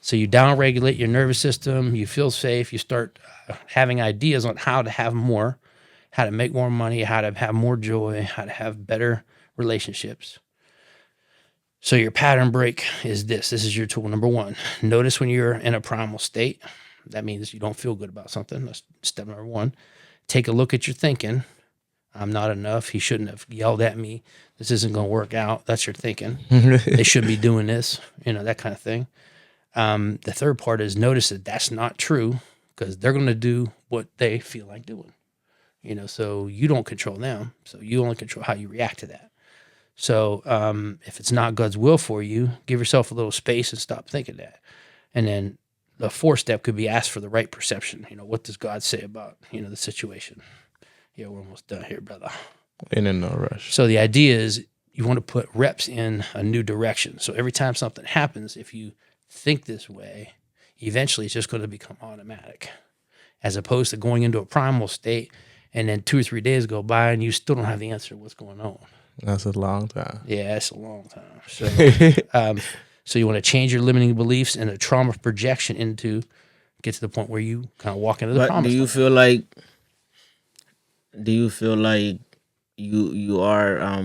S1: So you downregulate your nervous system, you feel safe, you start having ideas on how to have more, how to make more money, how to have more joy, how to have better relationships. So your pattern break is this. This is your tool number 1. Notice when you're in a primal state. That means you don't feel good about something. That's step number 1. Take a look at your thinking. I'm not enough. He shouldn't have yelled at me. This isn't going to work out. That's your thinking. They should be doing this, you know, that kind of thing. The third part is notice that that's not true, because they're going to do what they feel like doing. You know, so you don't control them. So you only control how you react to that. So if it's not God's will for you, give yourself a little space and stop thinking that. And then the 4th step could be ask for the right perception. You know, what does God say about, you know, the situation? Yeah, we're almost done here, brother.
S3: Ain't in no rush.
S1: So the idea is you want to put reps in a new direction. So every time something happens, if you think this way, eventually it's just going to become automatic, as opposed to going into a primal state and then 2 or 3 days go by and you still don't have the answer to what's going on.
S3: That's a long time.
S1: Yeah, it's a long time. So, so you want to change your limiting beliefs and a trauma projection into get to the point where you kind of walk into the
S4: But
S1: promise.
S4: do you feel like you are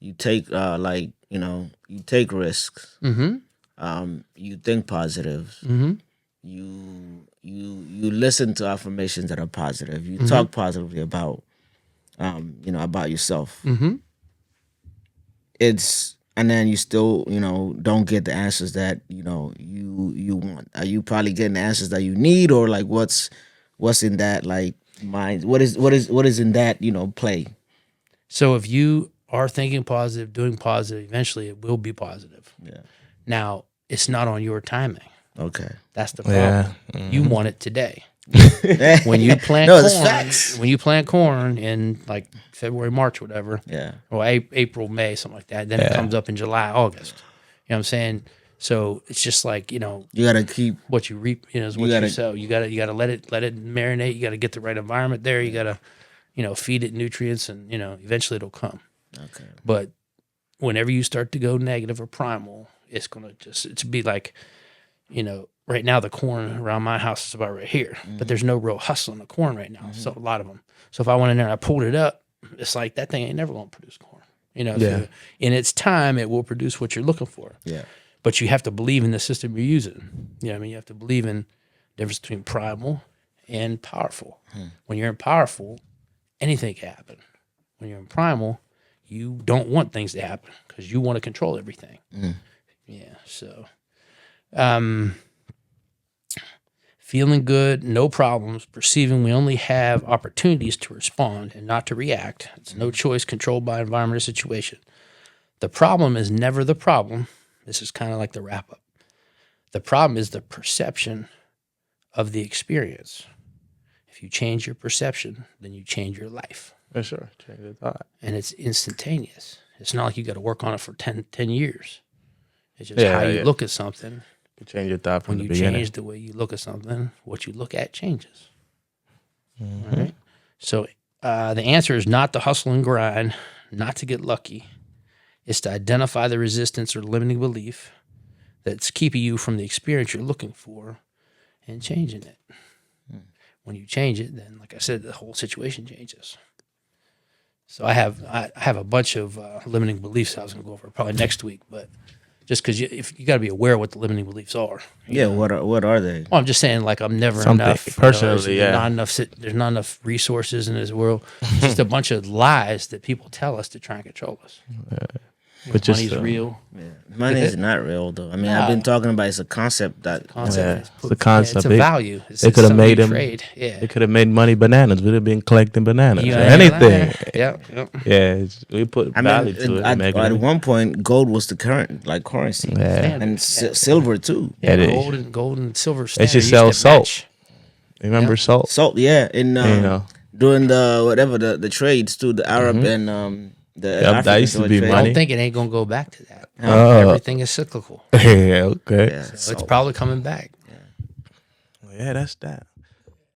S4: you take you take risks.
S1: Mm-hmm.
S4: You think positive.
S1: Mm-hmm.
S4: You listen to affirmations that are positive. You talk positively about about yourself.
S1: Mm-hmm.
S4: And then you still don't get the answers that you want. Are you probably getting the answers that you need, or like what's in that like mind? What is in that play?
S1: So if you are thinking positive, doing positive, eventually it will be positive.
S4: Yeah.
S1: Now, it's not on your timing.
S4: Okay.
S1: That's the problem.
S3: Yeah.
S1: You want it today. When you plant
S4: No,
S1: corn,
S4: it's facts.
S1: when you plant corn in like February, March, whatever,
S4: Yeah.
S1: or April, May, something like that, then it comes up in July, August. You know what I'm saying? So it's just like,
S4: You gotta keep.
S1: what you reap, is what you
S4: gotta-
S1: sow. You gotta let it marinate. You gotta get the right environment there. You gotta, feed it nutrients, and eventually it'll come.
S4: Okay.
S1: But whenever you start to go negative or primal, it's gonna it's be like, right now the corn around my house is about right here, but there's no real hustle in the corn right now. So a lot of them. So if I went in there and I pulled it up, it's like that thing ain't never gonna produce corn.
S3: Yeah.
S1: In its time, it will produce what you're looking for.
S4: Yeah.
S1: But you have to believe in the system you're using. You have to believe in the difference between primal and powerful. When you're in powerful, anything can happen. When you're in primal, you don't want things to happen because you want to control everything. Yeah. So, feeling good, no problems, perceiving we only have opportunities to respond and not to react. It's no choice controlled by environment or situation. The problem is never the problem. This is kind of like the wrap up. The problem is the perception of the experience. If you change your perception, then you change your life.
S3: For sure. Change the thought.
S1: And it's instantaneous. It's not like you got to work on it for 10 years. It's just
S3: Yeah,
S1: how you
S3: yeah.
S1: look at something.
S3: You change your thought from
S1: When
S3: the
S1: you
S3: beginning.
S1: change the way you look at something, what you look at changes. All right. So the answer is not to hustle and grind, not to get lucky. It's to identify the resistance or limiting belief that's keeping you from the experience you're looking for and changing it. When you change it, then, like I said, the whole situation changes. So I have a bunch of limiting beliefs I was going to go over probably next week, but just because you got to be aware of what the limiting beliefs are.
S4: Yeah. What are they?
S1: Well, I'm just saying, like, I'm never
S3: Something
S1: enough.
S3: personally,
S1: there's
S3: yeah.
S1: not enough. There's not enough resources in this world. It's just a bunch of lies that people tell us to try and control us.
S3: But just
S1: Money's real.
S4: Yeah. Money is not real though. I mean, I've been talking about it's a concept that.
S1: Concept.
S3: Yeah, it's a concept.
S1: It's a
S3: They-
S1: value. It's
S3: they coulda
S1: something
S3: made
S1: you
S3: them-
S1: trade. Yeah.
S3: They could have made money bananas. We'd have been collecting bananas.
S1: You
S3: or
S1: ain't
S3: anything.
S1: lying. Yep.
S3: Yeah, we put
S4: I
S3: value
S4: mean,
S3: to it.
S4: at,
S3: make
S4: at
S3: it.
S4: one point, gold was the current currency,
S3: Yeah.
S4: and silver too.
S1: Yeah,
S3: Yeah,
S1: gold and silver.
S3: They
S1: Standard
S3: should
S1: used
S3: sell
S1: to
S3: salt.
S1: match.
S3: Remember salt?
S4: Salt, yeah, and during the trades too, the Arab and the
S3: Yep, that
S4: African
S3: used to
S4: joint
S3: be
S4: trade.
S1: I
S3: money.
S1: don't think it ain't gonna go back to that.
S3: Oh.
S1: Everything is cyclical.
S3: Yeah, okay.
S4: Yeah,
S1: So it's
S4: salt.
S1: probably coming back.
S3: Yeah, that's that.